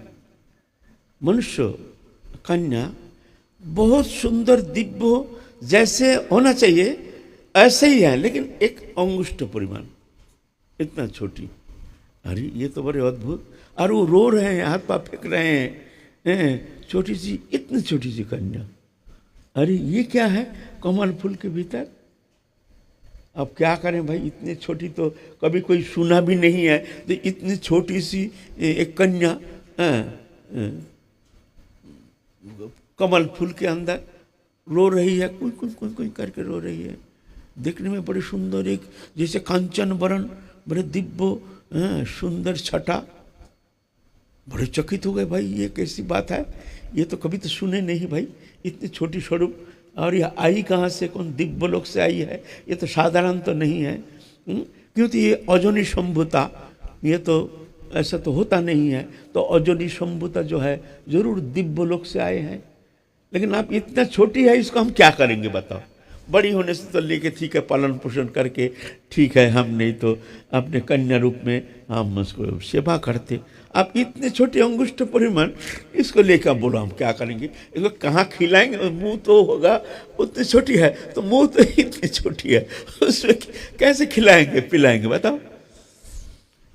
S1: मनुष्य कन्या, बहुत सुंदर दिव्य, जैसे होना चाहिए ऐसे ही है, लेकिन एक अंगुष्ठ परिमाण, इतना छोटी। अरे ये तो बड़े अद्भुत। और वो रो रहे हैं, हाथ पाँव फेंक रहे हैं, छोटी सी, इतनी छोटी सी कन्या। अरे ये क्या है कमल फूल के भीतर। अब क्या करें भाई, इतनी छोटी तो कभी कोई सुना भी नहीं है। तो इतनी छोटी सी एक कन्या कमल फूल के अंदर रो रही है, कोई कोई कोई कोई करके रो रही है। देखने में बड़ी सुंदर, एक जैसे कांचन वरण, बड़े दिव्य सुंदर छटा। बड़े चकित हो गए, भाई ये कैसी बात है, ये तो कभी तो सुने नहीं भाई, इतनी छोटी स्वरूप, और यह आई कहाँ से, कौन दिव्य लोक से आई है, ये तो साधारण तो नहीं है। क्योंकि ये अजोनी संभुता, ये तो ऐसा तो होता नहीं है। तो अजोनी संभुता जो है जरूर दिव्य लोक से आए हैं। लेकिन आप इतना छोटी है, इसको हम क्या करेंगे बताओ। बड़ी होने से तो लेके ठीक है, पालन पोषण करके ठीक है, हम नहीं तो अपने कन्या रूप में हम उसको सेवा करते। आप इतने छोटे अंगुष्ठ परिमाण, इसको लेकर बोलो हम क्या करेंगे, इसको कहाँ खिलाएंगे, मुंह तो होगा, उतनी छोटी है तो मुंह तो इतनी छोटी है, उसमें कैसे खिलाएंगे पिलाएंगे बताओ।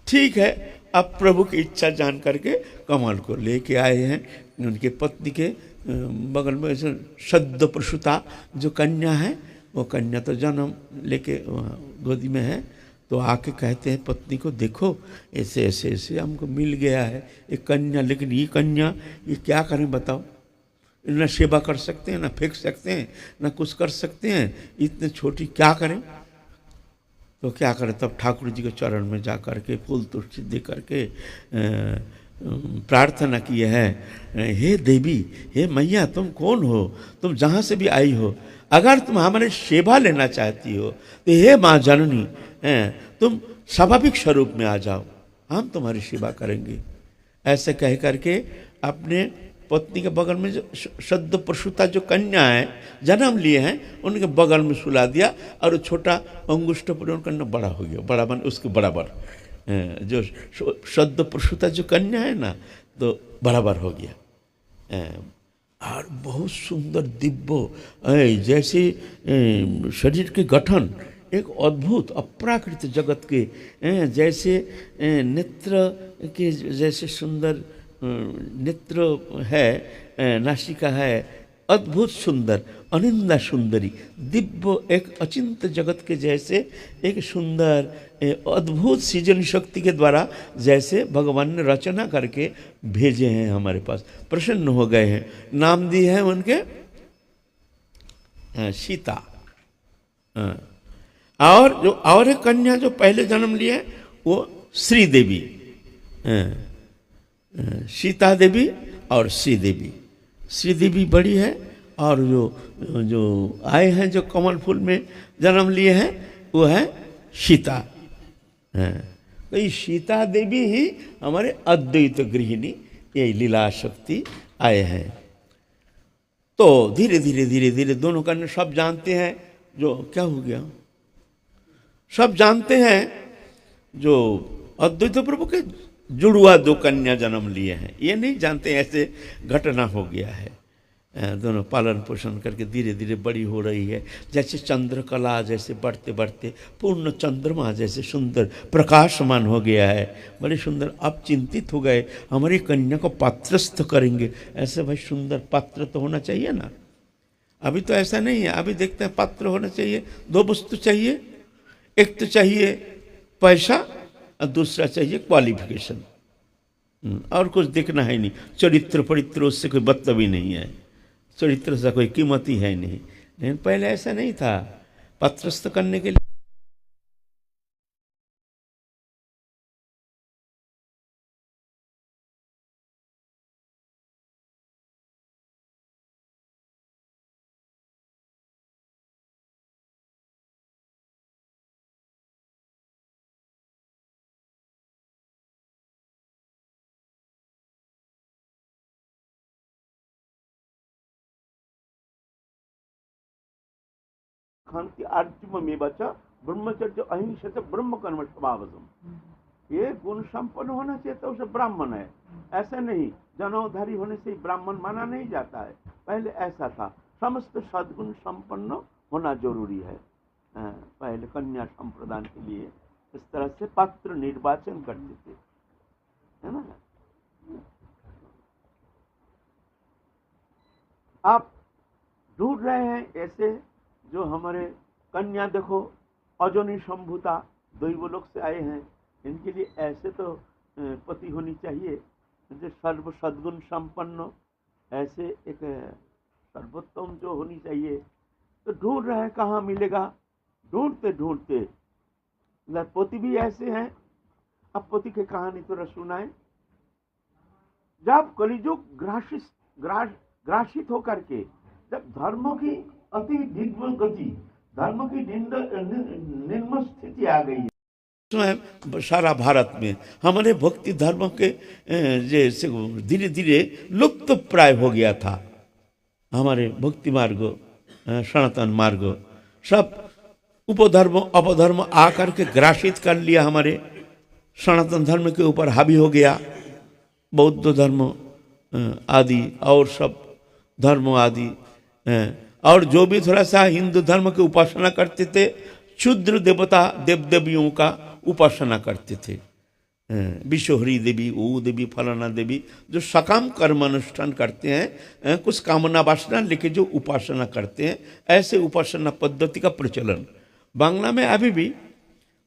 S1: ठीक है, आप प्रभु की इच्छा जान करके कमल को लेके आए हैं। उनके पत्नी के बगल में सद्य प्रसूता जो कन्या है, वो कन्या तो जन्म लेके गोदी में है। तो आके कहते हैं पत्नी को, देखो ऐसे ऐसे ऐसे हमको मिल गया है एक कन्या, लेकिन ये कन्या ये क्या करें बताओ। न सेवा कर सकते हैं, न फेंक सकते हैं, न कुछ कर सकते हैं, इतने छोटी क्या करें। तो क्या करें, तब ठाकुर जी के चरण में जा कर के फूल तुलसी दे करके प्रार्थना की है, हे देवी, हे मैया, तुम कौन हो, तुम जहाँ से भी आई हो, अगर तुम हमारे सेवा लेना चाहती हो तो हे माँ जननी, तुम स्वाभाविक स्वरूप में आ जाओ, हम तुम्हारी सेवा करेंगे। ऐसे कह करके अपने पत्नी के बगल में जो सद्य प्रसूता जो कन्या है, जन्म लिए हैं, उनके बगल में सुला दिया। और छोटा अंगुष्ठ पर कन्या बड़ा हो गया, बड़ा बन उसके बराबर, जो सद्य प्रसूता जो कन्या है ना, तो बराबर हो गया। और बहुत सुंदर दिव्य, जैसे शरीर के गठन एक अद्भुत अपराकृत जगत के, जैसे नेत्र के जैसे सुंदर नेत्र है, नासिका है, अद्भुत सुंदर, अनिंदा सुंदरी, दिव्य एक अचिंत जगत के जैसे एक सुंदर अद्भुत सृजन शक्ति के द्वारा जैसे भगवान ने रचना करके भेजे हैं हमारे पास, प्रसन्न हो गए हैं। नाम दिए हैं उनके सीता। और जो और एक कन्या जो पहले जन्म लिए वो श्री देवी, सीता देवी और श्री देवी। श्री देवी बड़ी है और जो आए हैं जो कमल फूल में जन्म लिए हैं वो है सीता। तो ये सीता देवी ही हमारे अद्वैत गृहिणी, ये लीला शक्ति आए हैं। तो धीरे धीरे धीरे धीरे दोनों कन्या सब जानते हैं जो क्या हो गया, सब जानते हैं जो अद्वैत प्रभु के जुड़वा दो कन्या जन्म लिए हैं, ये नहीं जानते ऐसे घटना हो गया है। दोनों पालन पोषण करके धीरे धीरे बड़ी हो रही है, जैसे चंद्रकला जैसे बढ़ते बढ़ते पूर्ण चंद्रमा जैसे सुंदर प्रकाशमान हो गया है, बड़े सुंदर। अब चिंतित हो गए हमारी कन्या को पात्रस्थ करेंगे, ऐसे भाई सुंदर पात्र तो होना चाहिए ना। अभी तो ऐसा नहीं है, अभी देखते हैं पात्र होना चाहिए, दो वस्तु चाहिए, एक तो चाहिए पैसा और दूसरा चाहिए क्वालिफिकेशन, और कुछ देखना है नहीं। चरित्र परित्र उससे कोई मतलब ही नहीं है, चरित्र से कोई कीमत ही है नहीं। लेकिन पहले ऐसा नहीं था, पात्रस्थ करने के लिए खान की आर्जव में बचा ब्रह्मचर्य अहिंसा ब्रह्म कर्म स्वभावसम। ये गुण संपन्न होना चाहिए तो उसे ब्राह्मण है, ऐसा नहीं जनेऊधारी होने से ब्राह्मण माना नहीं जाता है। पहले ऐसा था, समस्त सद्गुण संपन्न होना जरूरी है। पहले कन्या संप्रदान के लिए इस तरह से पात्र निर्वाचन करते थे, है ना। आप ढूंढ रहे हैं ऐसे जो हमारे कन्या देखो अजनी संभूता दैवलोक से आए हैं, इनके लिए ऐसे तो पति होनी चाहिए जो सर्व सद्गुण संपन्न, ऐसे एक सर्वोत्तम जो होनी चाहिए। तो ढूंढ रहे हैं कहाँ मिलेगा, ढूंढते ढूंढते पति भी ऐसे हैं। अब पति की कहानी तो सुनाए। जब कलिजुग ग्रासित होकर के जब धर्मों की अति दिव्य गति, धर्म की निम्न स्थिति आ गई है सारा भारत में, हमारे भक्ति धर्म के जैसे धीरे धीरे लुप्त प्राय हो गया था। हमारे भक्ति मार्ग, सनातन मार्ग सब उपधर्म अपधर्म आकर के ग्रासित कर लिया, हमारे सनातन धर्म के ऊपर हावी हो गया। बौद्ध धर्म आदि और सब धर्म आदि, और जो भी थोड़ा सा हिंदू धर्म की उपासना करते थे, क्षुद्र देवता देव देवियों का उपासना करते थे। विश्वहरी देवी, वो देवी, फलाना देवी, जो सकाम कर्म अनुष्ठान करते हैं, कुछ कामना वासना लेके जो उपासना करते हैं, ऐसे उपासना पद्धति का प्रचलन बांग्ला में अभी भी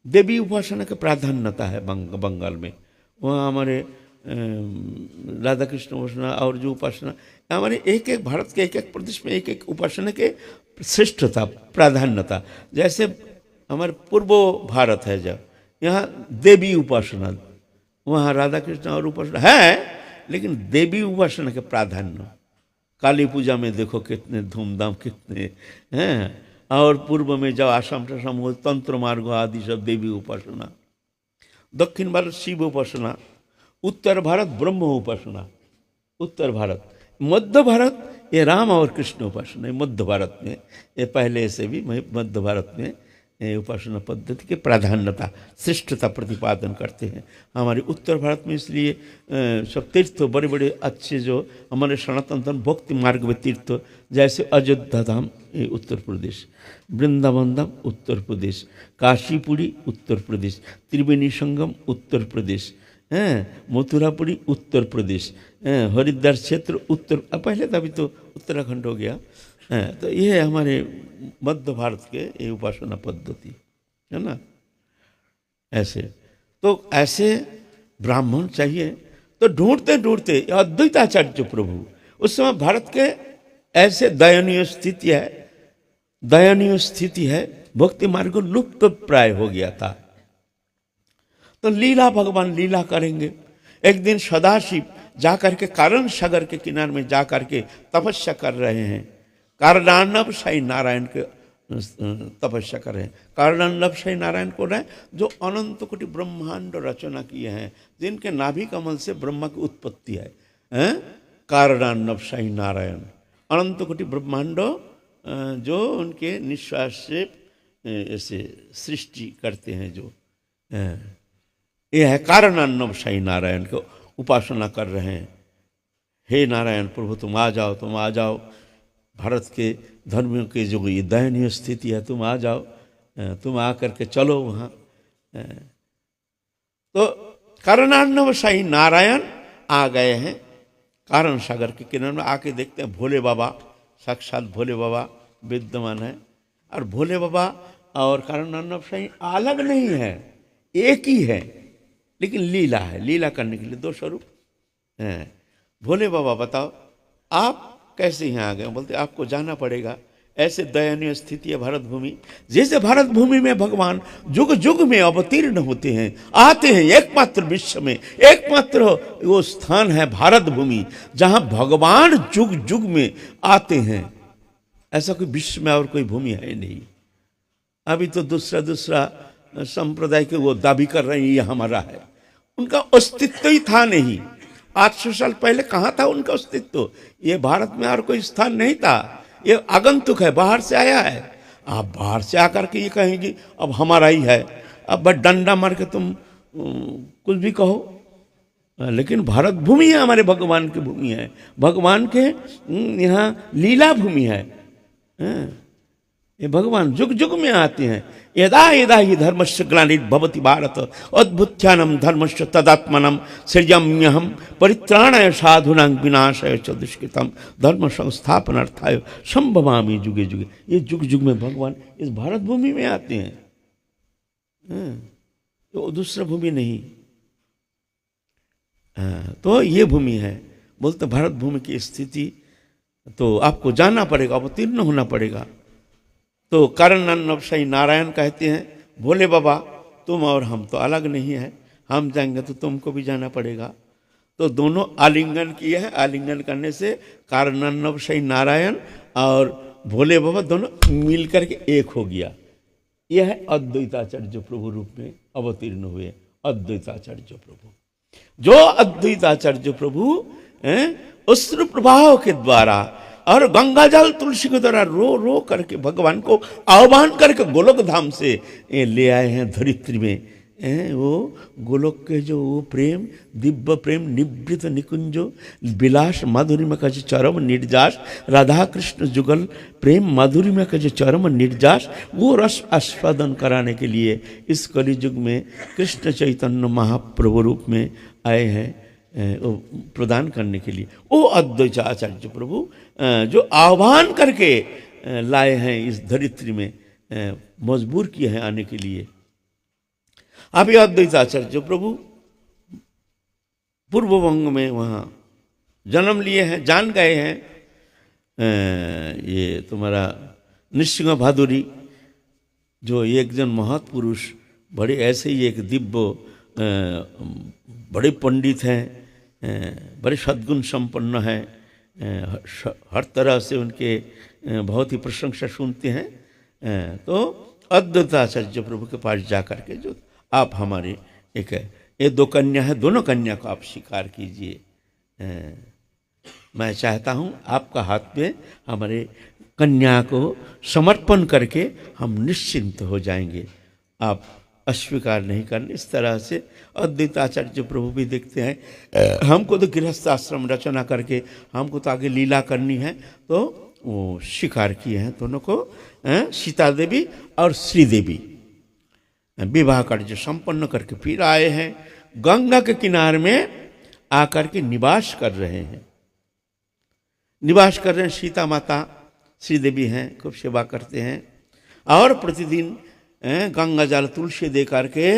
S1: देवी उपासना की प्राधान्यता है। बंगाल में वहाँ हमारे राधा कृष्ण उपासना और जो उपासना हमारे एक एक भारत के एक एक प्रदेश में एक एक उपासना के श्रेष्ठता प्राधान्यता। जैसे हमारे पूर्व भारत है, जब यहाँ देवी उपासना, वहाँ राधा कृष्ण और उपासना है, लेकिन देवी उपासना के प्राधान्य। काली पूजा में देखो कितने धूमधाम कितने हैं, और पूर्व में जब आसाम हो तंत्र मार्ग आदि सब देवी उपासना। दक्षिण भारत शिव उपासना, उत्तर भारत ब्रह्म उपासना, उत्तर भारत। मध्य भारत ये राम और कृष्ण उपासना है। मध्य भारत में ये पहले से भी मध्य भारत में उपासना पद्धति के प्राधान्यता श्रेष्ठता प्रतिपादन करते हैं। हमारे उत्तर भारत में इसलिए सब तीर्थ बड़े बड़े अच्छे जो हमारे सनातन धर्म भक्ति मार्ग में तीर्थ, जैसे अयोध्या धाम ये उत्तर प्रदेश, वृंदावन धाम उत्तर प्रदेश, काशीपुरी उत्तर प्रदेश, त्रिवेणी संगम उत्तर प्रदेश, हैं, मथुरापुरी उत्तर प्रदेश, हरिद्वार क्षेत्र उत्तर, पहले तो अभी तो उत्तराखंड हो गया। तो ये है हमारे मध्य भारत के ये उपासना पद्धति है ना। ऐसे तो ऐसे ब्राह्मण चाहिए। तो ढूंढते ढूंढते अद्वैताचार्य प्रभु, उस समय भारत के ऐसे दयनीय स्थिति है, भक्ति मार्ग लुप्त प्राय हो गया था। तो लीला, भगवान लीला करेंगे। एक दिन सदाशिव जाकर के कारण सागर के किनारे में जाकर के तपस्या कर रहे हैं। कारणार्णव साई नारायण के तपस्या कर रहे हैं। कारणार्णव साई नारायण को रहे जो अनंत कोटि ब्रह्मांड रचना किए हैं, जिनके नाभि कमल से ब्रह्मा की उत्पत्ति है। कारणार्णव साई नारायण अनंत कोटि ब्रह्मांड जो उनके निश्वास से ऐसे सृष्टि करते हैं, जो ये है कारणार्णव साई नारायण को उपासना कर रहे हैं। हे नारायण प्रभु तुम आ जाओ, भारत के धर्मियों के जो ये दयनीय स्थिति है, तुम आ जाओ, तुम आकर के चलो वहाँ। तो कारणार्णव साई नारायण आ गए हैं कारण सागर के किनारे में। आके देखते हैं भोले बाबा, साक्षात भोले बाबा विद्यमान है। और भोले बाबा और कारणार्णव साई अलग नहीं है, एक ही है, लेकिन लीला है। लीला करने के लिए दो स्वरूप हैं। भोले बाबा बताओ आप कैसे यहाँ आ गए? बोलते आपको जाना पड़ेगा। ऐसे दयनीय स्थिति है भारत भूमि। जैसे भारत भूमि में भगवान जुग जुग में अवतीर्ण होते हैं, आते हैं, एकमात्र विश्व में एकमात्र वो स्थान है भारत भूमि जहाँ भगवान जुग जुग में आते हैं। ऐसा कोई विश्व में और कोई भूमि है नहीं। अभी तो दूसरा संप्रदाय के वो दावी कर रहे हैं ये हमारा है। उनका अस्तित्व ही था नहीं। 800 साल पहले कहाँ था उनका अस्तित्व? ये भारत में और कोई स्थान नहीं था। ये आगंतुक है, बाहर से आया है। आप बाहर से आकर के ये कहेंगे अब हमारा ही है, अब बस डंडा मार के तुम कुछ भी कहो, लेकिन भारत भूमि है, हमारे भगवान की भूमि है। भगवान के यहाँ लीला भूमि है। ये भगवान जुग जुग में आते हैं। यदा यदा ही धर्मस्य ग्लानिर्भवति भारत अद्भुत्यानम धर्मस्य तदात्मनम सृजम्यहम परित्राणाय साधूनां विनाशाय च दुष्कृतम धर्म संस्थापनार्थाय संभवामि जुगे जुगे। ये जुग जुग में भगवान इस भारत भूमि में आते हैं, तो दूसरा भूमि नहीं। तो ये भूमि है। बोलते भारत भूमि की स्थिति तो आपको जानना पड़ेगा, अवतीर्ण होना पड़ेगा। तो कारणार्णव साई नारायण कहते हैं भोले बाबा तुम और हम तो अलग नहीं है, हम जाएंगे तो तुमको भी जाना पड़ेगा। तो दोनों आलिंगन किए हैं। आलिंगन करने से कारणार्णव साई नारायण और भोले बाबा दोनों मिल करके एक हो गया। यह है अद्वैताचार्य प्रभु रूप में अवतीर्ण हुए अद्वैताचार्य प्रभु। जो अद्वैताचार्य प्रभु अश्रु प्रवाह के द्वारा और गंगा जल तुलसी के द्वारा रो रो करके भगवान को आह्वान करके गोलोक धाम से ले आए हैं धरित्री में। वो गोलोक के जो वो प्रेम, दिव्य प्रेम, निवृत्त निकुंजो विलास माधुरिमा का जो चरम निर्जास, राधा कृष्ण जुगल प्रेम माधुरिमा का जो चरम निर्जास, वो रस आस्वादन कराने के लिए इस कलि युग में कृष्ण चैतन्य महाप्रभु रूप में आए हैं, प्रदान करने के लिए। वो अद्वैत आचार्य प्रभु जो आह्वान करके लाए हैं इस धरित्री में, मजबूर किए हैं आने के लिए। अभी अद्वैत आचार्य प्रभु पूर्व वंग में वहाँ जन्म लिए हैं, जान गए हैं। ये तुम्हारा नृसिंह भादुरी जो एक जन महत्पुरुष, बड़े ऐसे ही एक दिव्य बड़े पंडित हैं, बड़े सद्गुण संपन्न हैं, हर तरह से उनके बहुत ही प्रशंसा सुनते हैं। तो अद्वैत आचार्य प्रभु के पास जा कर के जो आप हमारे एक है, ये दो कन्या है, दोनों कन्या को आप स्वीकार कीजिए। मैं चाहता हूँ आपका हाथ में हमारे कन्या को समर्पण करके हम निश्चिंत हो जाएंगे। आप अस्वीकार नहीं करने। इस तरह से अद्वैत आचार्य प्रभु भी देखते हैं हमको तो गृहस्थ आश्रम रचना करके हमको तो आगे लीला करनी है, तो वो स्वीकार किए हैं दोनों को। सीता देवी और श्रीदेवी विवाह कार्य संपन्न करके फिर आए हैं। गंगा के किनारे में आकर के निवास कर रहे हैं। निवास कर रहे हैं। सीता माता श्रीदेवी हैं, खूब सेवा करते हैं और प्रतिदिन गंगा जल तुलसी दे करके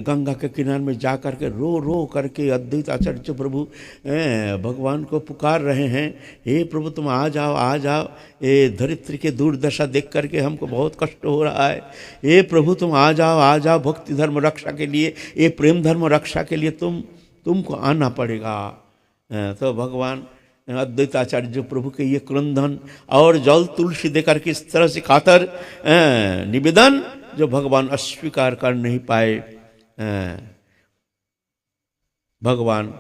S1: गंगा के किनारे में जा करके रो रो करके अद्वैत आचार्य प्रभु भगवान को पुकार रहे हैं, हे प्रभु तुम आ जाओ आ जाओ, ये धरित्री के दुर्दशा देख करके हमको बहुत कष्ट हो रहा है, हे प्रभु तुम आ जाओ भक्ति धर्म रक्षा के लिए, ये प्रेम धर्म रक्षा के लिए तुमको आना पड़ेगा। तो भगवान अद्वैत आचार्य प्रभु के ये क्रंदन और जल तुलसी देकर के इस तरह से खातर निवेदन जो भगवान अस्वीकार कर नहीं पाए। भगवान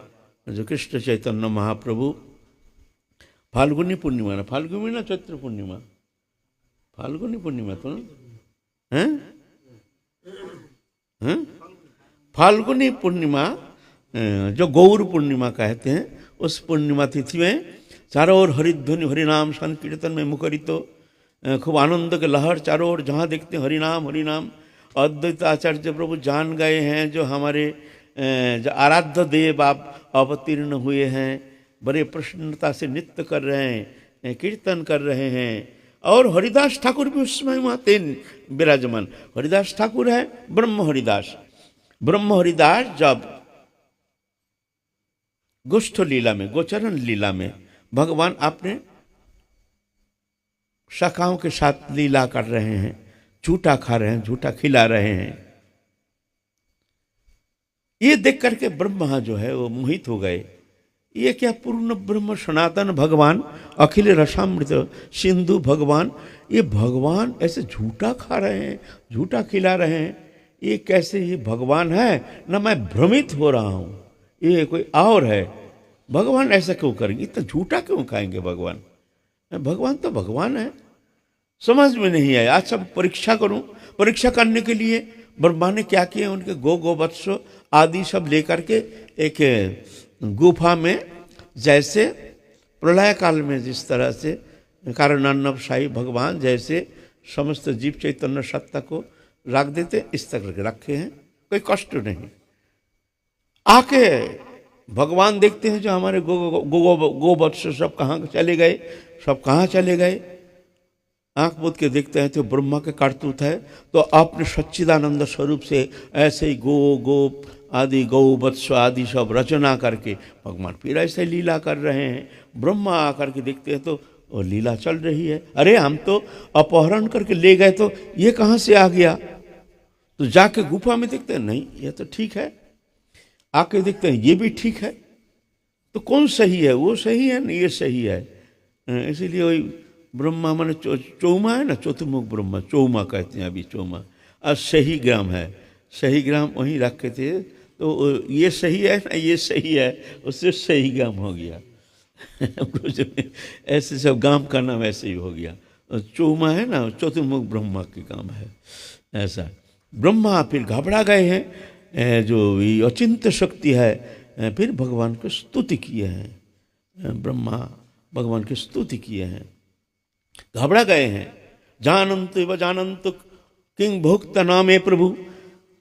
S1: जो कृष्ण चैतन्य महाप्रभु फाल्गुनी पूर्णिमा ना, फाल्गुनी ना चैत्र पूर्णिमा, फाल्गुनी पूर्णिमा तो हैं फाल्गुनी पूर्णिमा जो गौर पूर्णिमा कहते हैं, उस पूर्णिमा तिथि में चारों ओर हरिध्वनि हरिनाम संकीर्तन में मुखरित तो खूब आनंद के लहर चारों ओर, जहाँ देखते हैं हरिनाम हरिनाम। अद्वैत आचार्य प्रभु जान गए हैं जो हमारे जो आराध्य देव आप अवतीर्ण हुए हैं, बड़े प्रसन्नता से नृत्य कर रहे हैं, कीर्तन कर रहे हैं। और हरिदास ठाकुर भी उस समय वहाँ थे विराजमान। हरिदास ठाकुर है ब्रह्म हरिदास। ब्रह्म हरिदास जब गोष्ठ लीला में, गोचरण लीला में भगवान अपने शाखाओं के साथ लीला कर रहे हैं, झूठा खा रहे हैं, झूठा खिला रहे हैं। ये देख करके ब्रह्मा जो है वो मोहित हो गए। ये क्या पूर्ण ब्रह्म सनातन भगवान, अखिल रसामृत सिंधु भगवान, ये भगवान ऐसे झूठा खा रहे हैं, झूठा खिला रहे हैं, ये कैसे ये भगवान है? ना मैं भ्रमित हो रहा हूँ, ये कोई और है। भगवान ऐसा क्यों करेंगे? इतना झूठा क्यों खाएंगे भगवान? भगवान तो भगवान है। समझ में नहीं आया। आज सब परीक्षा करूं, परीक्षा करने के लिए ब्रह्मा ने क्या किया, उनके गोवत्स आदि सब लेकर के एक गुफा में, जैसे प्रलय काल में जिस तरह से कारणान्नव शाही भगवान जैसे समस्त जीव चैतन्य सत्ता को रख देते, इस तरह रखे हैं, कोई कष्ट नहीं। आके भगवान देखते हैं जो हमारे गोवत्स सब कहाँ चले गए, सब कहाँ चले गए। आंख मूंद के देखते हैं तो ब्रह्मा के करतूत है, तो अपने सच्चिदानंद स्वरूप से ऐसे ही गोप आदि गौवत्स आदि सब रचना करके भगवान फिर ऐसे लीला कर रहे हैं। ब्रह्मा आकर के देखते हैं तो वो लीला चल रही है। अरे हम तो अपहरण करके ले गए, तो ये कहाँ से आ गया? तो जाके गुफा में देखते हैं, नहीं ये तो ठीक है। आके देखते हैं ये भी ठीक है। तो कौन सही है? वो सही है ना, ये सही है। इसीलिए वही ब्रह्मा माने चौमा है ना, चतुर्मुख ब्रह्मा, चौमा कहते हैं अभी, चौमा। और सही ग्राम है, सही ग्राम वहीं रखे थे, तो ये सही है ना, ये सही है, उससे सही ग्राम हो गया। ऐसे सब गांव का नाम ऐसे ही हो गया। चौमा है ना, चतुर्मुख ब्रह्मा के काम है ऐसा। ब्रह्मा फिर घबरा गए हैं, जो अचिंत्य शक्ति है, फिर भगवान को स्तुति किए हैं। ब्रह्मा भगवान की स्तुति किए हैं, घबरा गए हैं। जानन्तु व जानन्तु किं भोक्त नामे प्रभु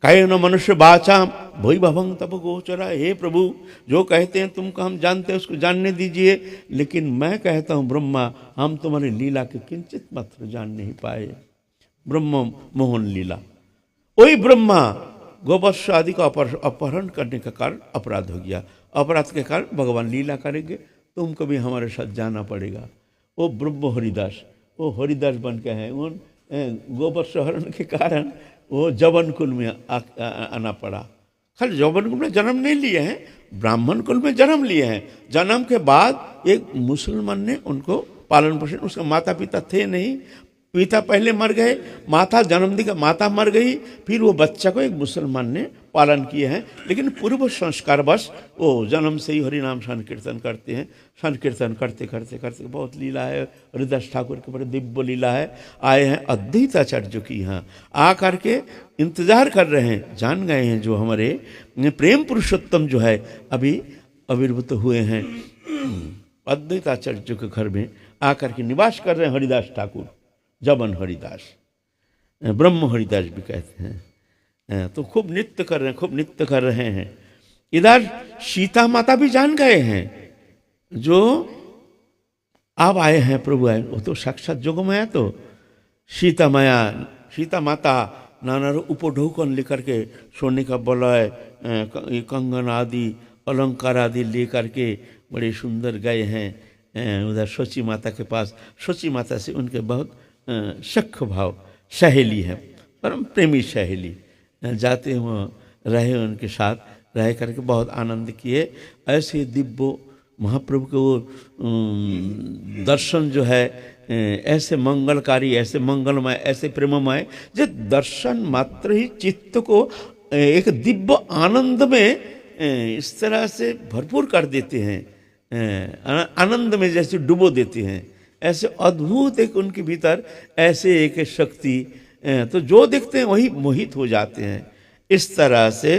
S1: कायेन मनुष्य बाचा भैभवं तप गोचरा। हे प्रभु, जो कहते हैं तुमको हम जानते हैं उसको जानने दीजिए, लेकिन मैं कहता हूँ ब्रह्मा, हम तुम्हारी लीला के किंचित मात्र जान नहीं पाए। ब्रह्म मोहन लीला, वही ब्रह्मा गोवत्स आदि का अपहरण करने का कारण अपराध हो गया। अपराध के कारण भगवान लीला करेंगे, तुमको भी हमारे साथ जाना पड़ेगा। वो ब्रह्म हरिदास, वो हरिदास बन के हैं। उन गोवत्स हरण के कारण वो जवन कुल में आना पड़ा। खाली जवन कुल में जन्म नहीं लिए हैं, ब्राह्मण कुल में जन्म लिए हैं। जन्म के बाद एक मुसलमान ने उनको पालन पोषण, उसके माता पिता थे नहीं, पिता पहले मर गए, माता जन्म दी, माता मर गई, फिर वो बच्चा को एक मुसलमान ने पालन किए हैं। लेकिन पूर्व संस्कार बस वो जन्म से ही हरिनाम संकीर्तन करते हैं। संकीर्तन करते करते करते बहुत लीला है। हरिदास ठाकुर के बड़े दिव्य लीला है। आए हैं अद्वैत आचार्य की यहाँ, आ करके इंतजार कर रहे हैं। जान गए हैं जो हमारे प्रेम पुरुषोत्तम जो है अभी आविर्भूत हुए हैं। अद्वैत आचार्य के घर में आकर के निवास कर रहे हैं हरिदास ठाकुर, जबन हरिदास, ब्रह्म हरिदास भी कहते हैं। तो खूब नृत्य कर रहे हैं, खूब नृत्य कर रहे हैं। इधर सीता माता भी जान गए हैं, जो अब आए हैं प्रभु आए, वो तो साक्षात जोगमाया। तो सीता माया, सीता माता नाना उपढौकन लेकर के, सोने का बलय, कंगन आदि अलंकार आदि लेकर के बड़े सुंदर गए हैं उधर शची माता के पास। शची माता से उनके बहुत सख्य भाव, सहेली है, परम प्रेमी सहेली। जाते हुए रहे, उनके साथ रह करके बहुत आनंद किए। ऐसे दिव्य महाप्रभु के वो दर्शन जो है ऐसे मंगलकारी, ऐसे मंगलमय, ऐसे प्रेममय, जो दर्शन मात्र ही चित्त को एक दिव्य आनंद में इस तरह से भरपूर कर देते हैं, आनंद में जैसे डुबो देते हैं। ऐसे अद्भुत एक उनके भीतर ऐसे एक शक्ति, तो जो देखते हैं वही मोहित हो जाते हैं। इस तरह से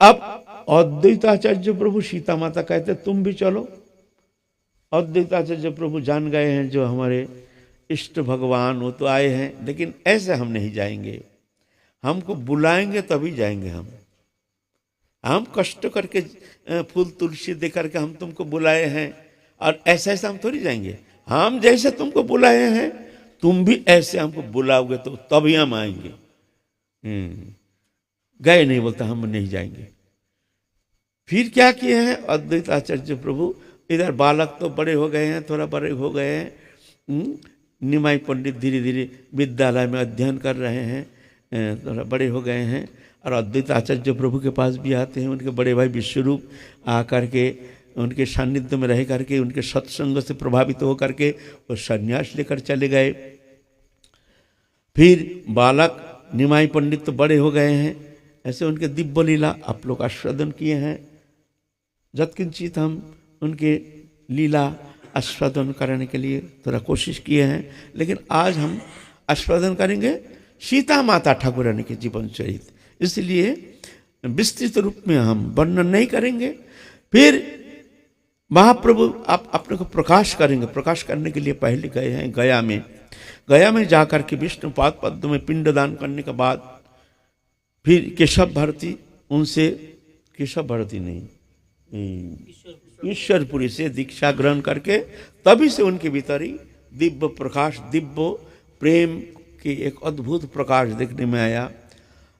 S1: अब अद्वैताचार्य प्रभु सीता माता कहते तुम भी चलो। अद्वैताचार्य प्रभु जान गए हैं जो हमारे इष्ट भगवान, वो तो आए हैं, लेकिन ऐसे हम नहीं जाएंगे, हमको बुलाएंगे तभी जाएंगे। हम कष्ट करके फूल तुलसी दे करके हम तुमको बुलाए हैं, और ऐसा ऐसा हम थोड़ी जाएंगे। हम जैसे तुमको बुलाए हैं तुम भी ऐसे हमको बुलाओगे तो तभी हम आएंगे। गए नहीं, बोलता हम नहीं जाएंगे। फिर क्या किए हैं अद्वैत आचार्य प्रभु, इधर बालक तो बड़े हो गए हैं, थोड़ा बड़े हो गए हैं। निमाई पंडित धीरे धीरे विद्यालय में अध्ययन कर रहे हैं, थोड़ा बड़े हो गए हैं, और अद्वैत आचार्य प्रभु के पास भी आते हैं। उनके बड़े भाई विश्वरूप आकर के उनके सान्निध्य में रह करके, उनके सत्संग से प्रभावित होकर के वो संन्यास लेकर चले गए। फिर बालक निमाई पंडित तो बड़े हो गए हैं, ऐसे उनके दिव्य लीला आप लोग आस्वादन किए हैं। यत्किंचित हम उनके लीला आस्वादन करने के लिए थोड़ा कोशिश किए हैं, लेकिन आज हम आस्वादन करेंगे सीता माता ठाकुरानी के जीवन चरित्र, इसलिए विस्तृत रूप में हम वर्णन नहीं करेंगे। फिर महाप्रभु आप अपने को प्रकाश करेंगे। प्रकाश करने के लिए पहले गए हैं गया में। गया में जाकर के विष्णुपाद पद्म में पिंडदान करने के बाद फिर केशव भारती, उनसे केशव भारती नहीं, ईश्वरपुरी से दीक्षा ग्रहण करके तभी से उनके भीतर ही दिव्य प्रकाश, दिव्य प्रेम की एक अद्भुत प्रकाश देखने में आया।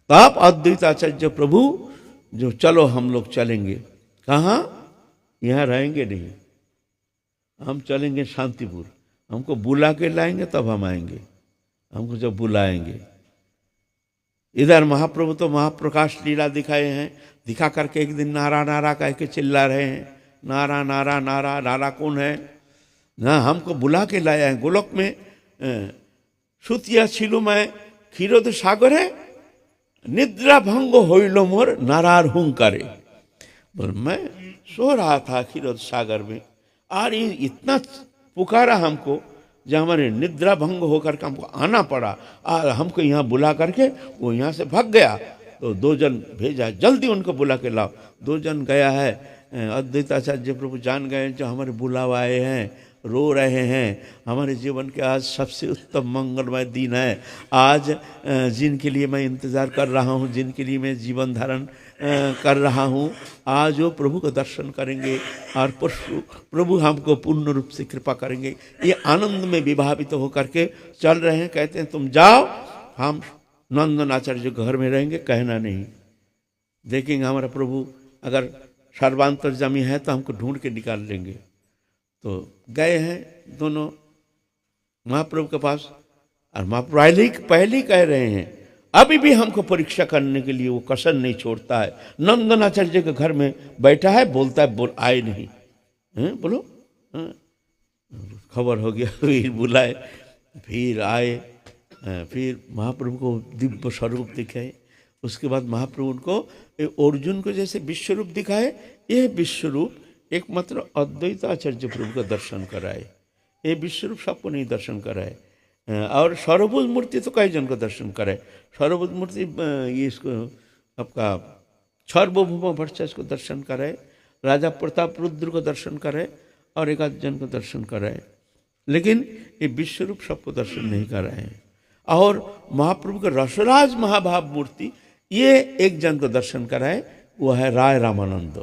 S1: तब अद्वैताचार्य प्रभु जो चलो हम लोग चलेंगे, कहाँ, यहाँ रहेंगे नहीं, हम चलेंगे शांतिपुर। हमको बुला के लाएंगे तब हम आएंगे, हमको जब बुलाएंगे। इधर महाप्रभु तो महाप्रकाश लीला दिखाए हैं, दिखा करके एक दिन नारा नारा कह के चिल्ला रहे हैं, नारा नारा नारा। नारा कौन है ना, हमको बुला के लाया है। गोलोक में सुतिया छिलु मैं क्षीरोद सागर है, निद्रा भंग होइलो मोर नारार हुंकारे। बोल मैं सो रहा था क्षीरोद सागर में, और ये इतना पुकारा हमको, जब हमारे निद्रा भंग होकर के हमको आना पड़ा, और हमको यहाँ बुला करके वो यहाँ से भाग गया। तो 2 जन भेजा, जल्दी उनको बुला के लाओ। 2 जन गया है, अद्वैताचार्य प्रभु जान गए जो हमारे बुलावा आए हैं, रो रहे हैं। हमारे जीवन के आज सबसे उत्तम मंगलमय दिन है। आज जिनके लिए मैं इंतज़ार कर रहा हूँ, जिनके लिए मैं जीवन धारण कर रहा हूँ, आज वो प्रभु का दर्शन करेंगे और प्रभु हमको पूर्ण रूप से कृपा करेंगे। ये आनंद में विभावित होकर के चल रहे हैं। कहते हैं तुम जाओ, हम नंदन आचार्य के घर में रहेंगे, कहना नहीं। देखेंगे हमारा प्रभु अगर सर्वांतर्यामी है तो हमको ढूंढ के निकाल लेंगे। तो गए हैं दोनों महाप्रभु के पास, और महाप्रभु पहले ही कह रहे हैं अभी भी हमको परीक्षा करने के लिए वो कसर नहीं छोड़ता है। नंदनाचार्य के घर में बैठा है, बोलता है आए नहीं, बोलो खबर हो गया। फिर बुलाए, फिर आए, फिर महाप्रभु को दिव्य स्वरूप दिखाए। उसके बाद महाप्रभु उनको अर्जुन को जैसे विश्वरूप दिखाए, यह विश्वरूप एकमात्र अद्वैताचार्य प्रभु का दर्शन कराए। ये विश्वरूप सबको नहीं दर्शन कराए। और सर्वभूत मूर्ति तो कई जन को दर्शन कराए। सर्वभूत मूर्ति ये इसको आपका सर्वभौम वर्चस्व को दर्शन कराए, राजा प्रताप रुद्र को दर्शन कराए, और 1 जन को दर्शन कराए। लेकिन ये विश्वरूप सबको दर्शन नहीं कराए। और महाप्रभु के रसराज महाभाव मूर्ति ये 1 जन को दर्शन कराए, वो है राय रामानंद।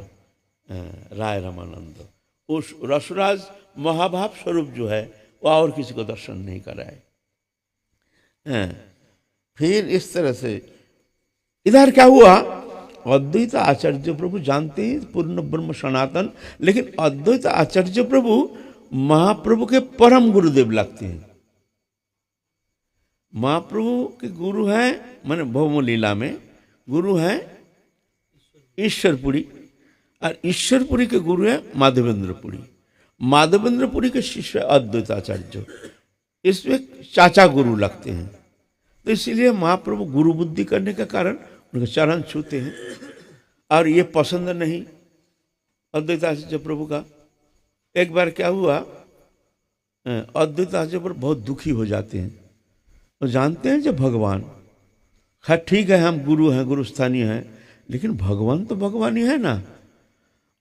S1: राय रामानंद उस रसराज महाभाव स्वरूप जो है वो और किसी को दर्शन नहीं कराए। फिर इस तरह से इधर क्या हुआ, अद्वैत आचार्य प्रभु जानते हैं पूर्ण ब्रह्म सनातन, लेकिन अद्वैत आचार्य प्रभु महाप्रभु के परम गुरुदेव लगते हैं। महाप्रभु के गुरु हैं, माने भौम लीला में गुरु हैं ईश्वरपुरी, और ईश्वरपुरी के गुरु है माधवेंद्रपुरी। माधवेंद्रपुरी के शिष्य अद्वैत आचार्य, इसमें चाचा गुरु लगते हैं। तो इसीलिए महाप्रभु गुरु बुद्धि करने के कारण उनके चरण छूते हैं। और ये पसंद नहीं अद्वैत आचार्य प्रभु का। एक बार क्या हुआ, अद्वैत आचार्य प्रभु बहुत दुखी हो जाते हैं। तो जानते हैं जब भगवान, खैर ठीक है हम गुरु हैं, गुरुस्थानीय हैं, लेकिन भगवान तो भगवान ही है ना।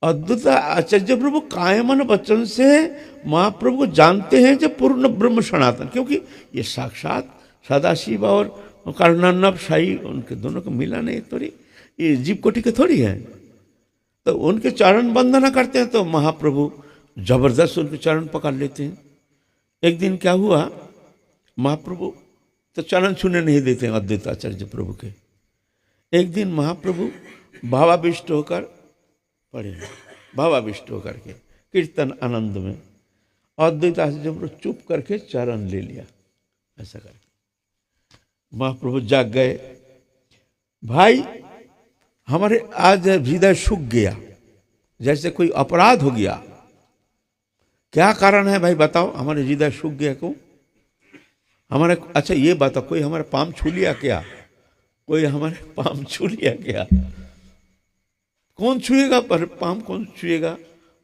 S1: अद्वैत आचार्य प्रभु कायमन वचन से महाप्रभु को जानते हैं जब पूर्ण ब्रह्म सनातन, क्योंकि ये साक्षात सदाशिव और कर्णानव शाही उनके दोनों को मिला नहीं थोड़ी, ये जीव कोटि के थोड़ी है। तो उनके चरण वंदना करते हैं तो महाप्रभु जबरदस्त उनके चरण पकड़ लेते हैं। एक दिन क्या हुआ, महाप्रभु तो चरण छूने नहीं देते हैं अद्वैत आचार्य प्रभु के। एक दिन महाप्रभु भावाविष्ट होकर पढ़े, भावाविष्ट होकर के कीर्तन आनंद में अद्वैत आचार्य प्रभु चुप करके चरण ले लिया। ऐसा करके महाप्रभु जाग गए, भाई हमारे आज हृदय सूख गया, जैसे कोई अपराध हो गया। क्या कारण है भाई बताओ, हमारे हृदय सूख गया क्यों? हमारे, अच्छा ये बताओ, कोई हमारा पाम छू लिया क्या? कोई हमारे पाम छू लिया क्या? कौन छुएगा, पर पाम कौन छुएगा?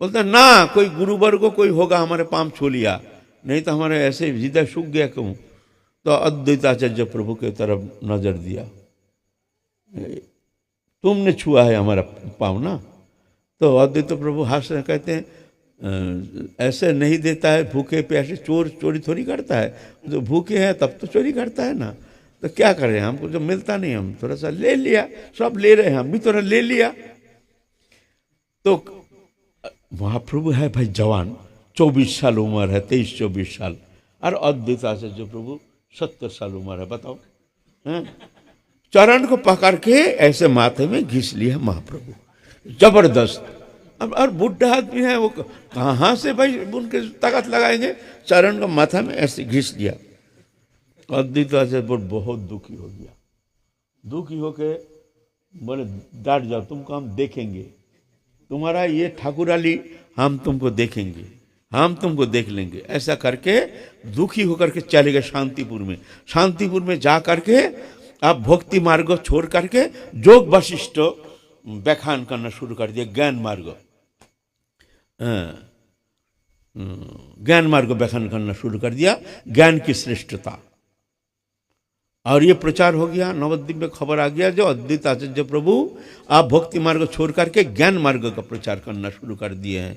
S1: बोलता ना, कोई गुरुवर को कोई होगा हमारे पाम छू लिया, नहीं तो हमारे ऐसे हृदय सूख गया क्यों? तो अद्वैत आचार्य प्रभु के तरफ नजर दिया, तुमने छुआ है हमारा पाँव ना। तो अद्वैत प्रभु हाथ से कहते हैं ऐसे नहीं देता है भूखे प्यासे, चोर चोरी थोड़ी करता है, जो भूखे हैं तब तो चोरी करता है ना। तो क्या करें, हमको जो मिलता नहीं हम थोड़ा सा ले लिया, सब ले रहे हैं हम भी थोड़ा ले लिया। तो महाप्रभु है भाई जवान, 24 साल उम्र है, 23-24 साल, और अद्वैत आचार्य प्रभु 70 साल उम्र है, बताओ। चरण को पकड़ के ऐसे माथे में घिस लिया महाप्रभु, जबरदस्त। अब और बुढ़ा आदमी है वो, कहाँ से भाई उनके ताकत लगाएंगे, चरण को माथा में ऐसे घिस लिया। अद्वैत आचार्य बहुत दुखी हो गया, दुखी होके बोले डांट जाओ, तुमको हम देखेंगे, तुम्हारा ये ठाकुराली हम तुमको देखेंगे, हम तुमको देख लेंगे। ऐसा करके दुखी होकर के चले गए शांतिपुर में। शांतिपुर में जा करके आप भक्ति मार्ग छोड़ करके योग वशिष्ठ व्याख्यान करना शुरू कर दिया, ज्ञान मार्ग, ज्ञान मार्ग व्याख्यान करना शुरू कर दिया, ज्ञान की श्रेष्ठता। और ये प्रचार हो गया, नवद्वीप में खबर आ गया जो अद्वैत आचार्य प्रभु आप भक्ति मार्ग छोड़ करके ज्ञान मार्ग का प्रचार करना शुरू कर दिए हैं।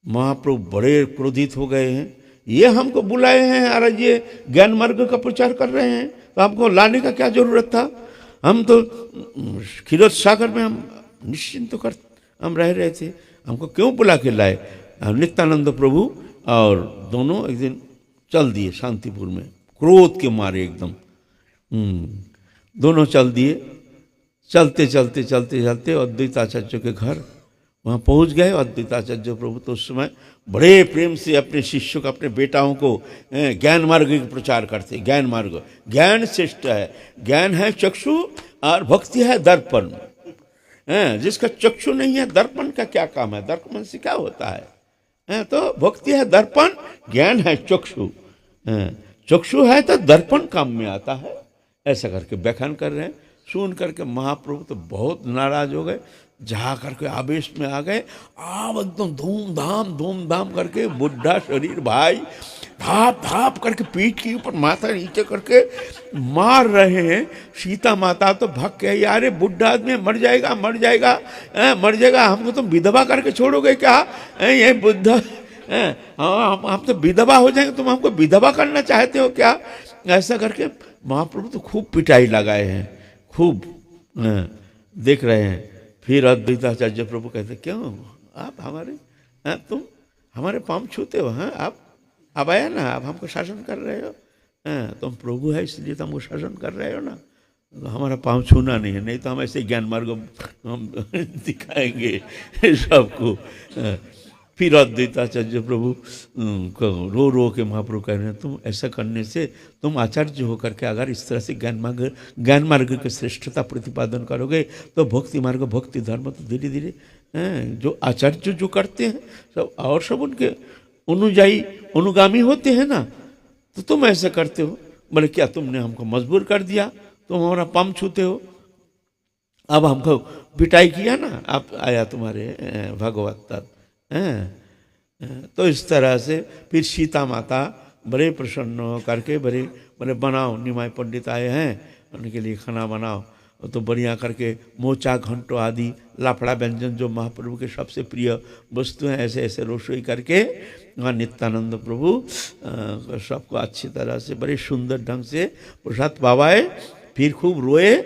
S1: महाप्रभु बड़े क्रोधित हो गए हैं, ये हमको बुलाए हैं और ये ज्ञान मार्ग का प्रचार कर रहे हैं, तो हमको लाने का क्या जरूरत था? हम तो क्षीरोद सागर में हम निश्चिंत कर हम रह रहे थे, हमको क्यों बुला के लाए? नित्यानंद प्रभु और दोनों एक दिन चल दिए शांतिपुर में, क्रोध के मारे एकदम दोनों चल दिए। चलते चलते चलते चलते अद्वैत आचार्य के घर वहाँ पहुँच गए। अद्वैत आचार्य प्रभु तो उस समय बड़े प्रेम से अपने शिष्यों को, अपने बेटाओं को ज्ञान मार्ग का प्रचार करते। ज्ञान मार्ग, ज्ञान श्रेष्ठ है, ज्ञान है चक्षु और भक्ति है दर्पण। जिसका चक्षु नहीं है, दर्पण का क्या काम है? दर्पण से क्या होता है? तो भक्ति है दर्पण, ज्ञान है चक्षु। चक्षु है तो दर्पण काम में आता है। ऐसा करके व्याख्यान कर रहे हैं। सुन करके महाप्रभु तो बहुत नाराज हो गए, जा करके आवेश में आ गए। आप एकदम धूमधाम करके बुढ़ा शरीर भाई धाप धाप करके पीठ के ऊपर माथा नीचे करके मार रहे हैं। सीता माता तो भग के, यारे बुढ़ा आदमी मर जाएगा मर जाएगा मर जाएगा, हमको तुम विधवा करके छोड़ोगे क्या? ये बुद्धा, हम तो विधवा हो जाएंगे, तुम हमको विधवा करना चाहते हो क्या? ऐसा करके महाप्रभु तो खूब पिटाई लगाए हैं, खूब देख रहे हैं। फिर अद्वैताचार्य प्रभु कहते क्यों आप हमारे तुम हमारे पाँव छूते हो? हाँ, आप आया ना, आप हमको शासन कर रहे हो। तुम प्रभु है इसलिए तुम हमको शासन कर रहे हो ना, तो हमारा पाँव छूना नहीं है, नहीं तो हम ऐसे ज्ञान मार्ग हम दिखाएंगे सबको। फिर अद्वैताचार्य प्रभु रो रो के महाप्रभु कह रहे हैं तुम ऐसा करने से तुम आचार्य होकर के अगर इस तरह से ज्ञान मार्ग के श्रेष्ठता प्रतिपादन करोगे तो भक्ति मार्ग भक्ति धर्म तो धीरे धीरे जो आचार्य जो करते हैं सब और सब उनके अनुगामी होते हैं ना, तो तुम ऐसा करते हो। बोले क्या तुमने हमको मजबूर कर दिया, तुम हमारा पाँव छूते हो, अब हमको पिटाई किया ना, आप आया तुम्हारे भगवत तत्व। तो इस तरह से फिर सीता माता बड़े प्रसन्न हो करके बड़े बनाओ, निमाय पंडित आए हैं उनके लिए खाना बनाओ, तो बढ़िया करके मोचा घंटो आदि लाफड़ा व्यंजन जो महाप्रभु के सबसे प्रिय वस्तु हैं ऐसे ऐसे रसोई करके वहाँ नित्यानंद प्रभु सबको अच्छी तरह से बड़े सुंदर ढंग से प्रसाद पावाए। फिर खूब रोए,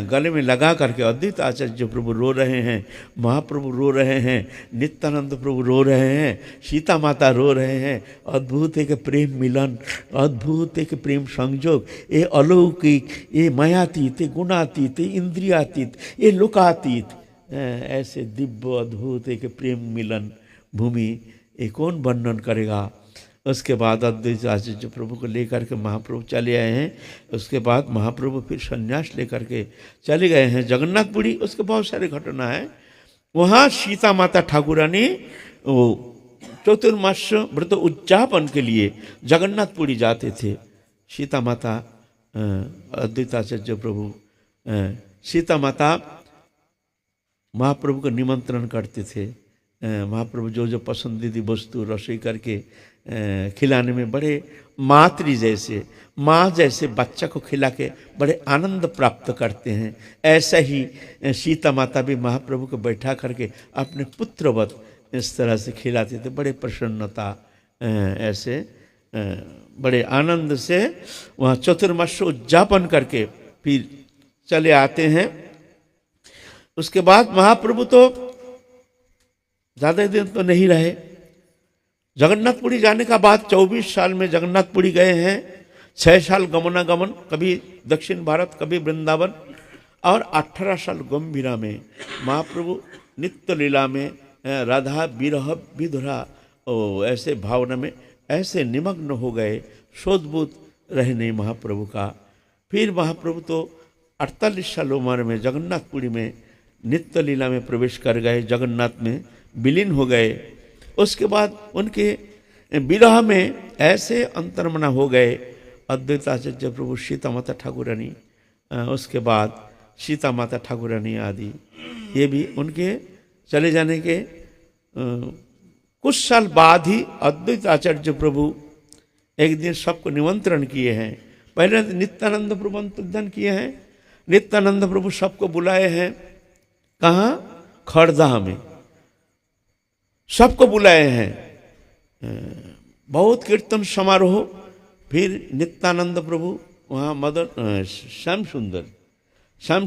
S1: गले में लगा करके। अद्वैत आचार्य प्रभु रो रहे हैं, महाप्रभु रो रहे हैं, नित्यानंद प्रभु रो रहे हैं, सीता माता रो रहे हैं। अद्भुत एक प्रेम मिलन, अद्भुत एक प्रेम संयोग, ये अलौकिक, ये मायातीत, ये गुणातीत, ये इंद्रियातीत, ये लोकातीत, ऐसे दिव्य अद्भुत एक प्रेम मिलन भूमि ये कौन वर्णन करेगा। उसके बाद अद्वैत आचार्य प्रभु को लेकर के महाप्रभु चले आए हैं। उसके बाद महाप्रभु फिर संन्यास लेकर के चले गए हैं जगन्नाथपुरी। उसके बहुत सारे घटना है वहाँ। सीता माता ठाकुरानी वो चतुर्मास व्रत उद्यापन के लिए जगन्नाथपुरी जाते थे। सीता माता अद्वैत आचार्य प्रभु सीता माता महाप्रभु को निमंत्रण करते थे। महाप्रभु जो पसंदीदा वस्तु रसोई करके खिलाने में बड़े मातृ जैसे माँ जैसे बच्चा को खिला के बड़े आनंद प्राप्त करते हैं। ऐसा ही सीता माता भी महाप्रभु को बैठा करके अपने पुत्रवत इस तरह से खिलाते थे। बड़े प्रसन्नता ऐसे बड़े आनंद से वहाँ चतुर्मास उद्यापन करके फिर चले आते हैं। उसके बाद महाप्रभु तो ज़्यादा दिन तो नहीं रहे। जगन्नाथपुरी जाने का बाद 24 साल में जगन्नाथपुरी गए हैं। 6 साल गमनागमन, कभी दक्षिण भारत कभी वृंदावन, और 18 साल गंभीरा में महाप्रभु नित्य लीला में राधा विरह विधुरा ऐसे भावना में ऐसे निमग्न हो गए, शोधबूत रहे नहीं महाप्रभु का। फिर महाप्रभु तो 48 साल उम्र में जगन्नाथपुरी में नित्य लीला में प्रवेश कर गए, जगन्नाथ में विलीन हो गए। उसके बाद उनके विरह में ऐसे अंतर्मना हो गए अद्वैत आचार्य प्रभु, सीता माता ठाकुरानी, उसके बाद सीता माता ठाकुरानी आदि, ये भी उनके चले जाने के कुछ साल बाद ही अद्वैत आचार्य प्रभु एक दिन सबको निमंत्रण किए हैं। पहले नित्यानंद प्रभु निमंत्रण किए हैं। नित्यानंद प्रभु सबको बुलाए हैं। कहाँ? खड़दा में सबको बुलाए हैं। बहुत कीर्तन समारोह। फिर नित्यानंद प्रभु वहाँ मदन श्याम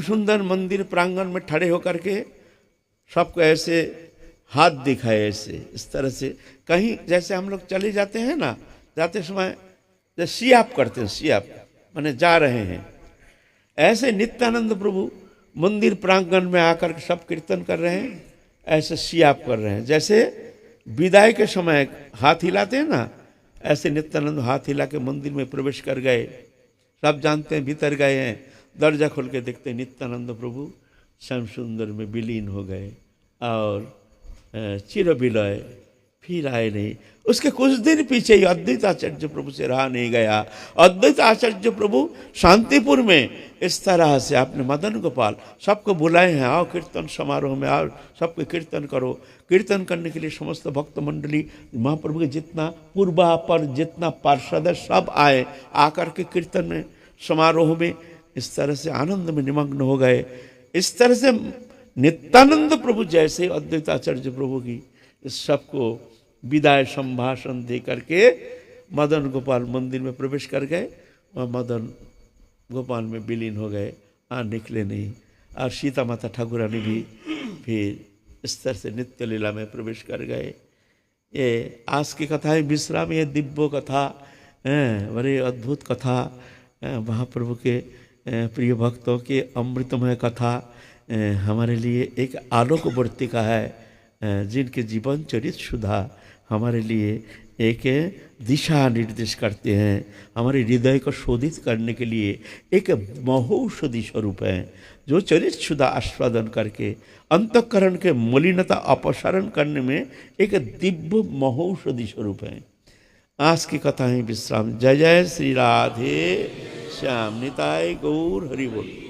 S1: सुंदर मंदिर प्रांगण में खड़े होकर के सबको ऐसे हाथ दिखाए, ऐसे इस तरह से। कहीं जैसे हम लोग चले जाते हैं ना, जाते समय जैसे सियाप करते हैं, सियाप माने जा रहे हैं, ऐसे नित्यानंद प्रभु मंदिर प्रांगण में आकर के सब कीर्तन कर रहे हैं, ऐसे सियाप कर रहे हैं। जैसे विदाई के समय हाथ हिलाते हैं ना, ऐसे नित्यानंद हाथ हिला के मंदिर में प्रवेश कर गए। सब जानते हैं भीतर गए हैं, दरजा खोल के देखते हैं नित्यानंद प्रभु श्याम सुंदर में विलीन हो गए और चिर विलय, फिर आए नहीं। उसके कुछ दिन पीछे ही अद्वैत आचार्य प्रभु से रहा नहीं गया। अद्वैत आचार्य प्रभु शांतिपुर में इस तरह से आपने मदन गोपाल सबको बुलाए हैं, आओ कीर्तन समारोह में आओ, सबको कीर्तन करो। कीर्तन करने के लिए समस्त भक्त मंडली महाप्रभु के जितना पूर्वा पर जितना पार्षद सब आए, आकर के कीर्तन में समारोह में इस तरह से आनंद में निमग्न हो गए। इस तरह से नित्यानंद प्रभु जैसे अद्वैत आचार्य प्रभु की सबको विदाई संभाषण दे करके मदन गोपाल मंदिर में प्रवेश कर गए। वह मदन गोपाल में विलीन हो गए, निकले नहीं। और सीता माता ठाकुरानी भी फिर इस तरह से नित्य लीला में प्रवेश कर गए। ये आज की कथाएं विश्राम, ये दिव्य कथा, बड़ी अद्भुत कथा, महाप्रभु के प्रिय भक्तों की अमृतमय कथा हमारे लिए एक आलोकवर्तिका है, जिनके जीवन चरित सुधा हमारे लिए एक दिशा निर्देश करते हैं, हमारे हृदय को शोधित करने के लिए एक महौषधि स्वरूप है, जो चरित सुधा आस्वादन करके अंतःकरण के मलिनता अपसारण करने में एक दिव्य महौषधि स्वरूप है। आज की कथा है विश्राम। जय जय श्री राधे श्याम, निताय गौर हरि बोल।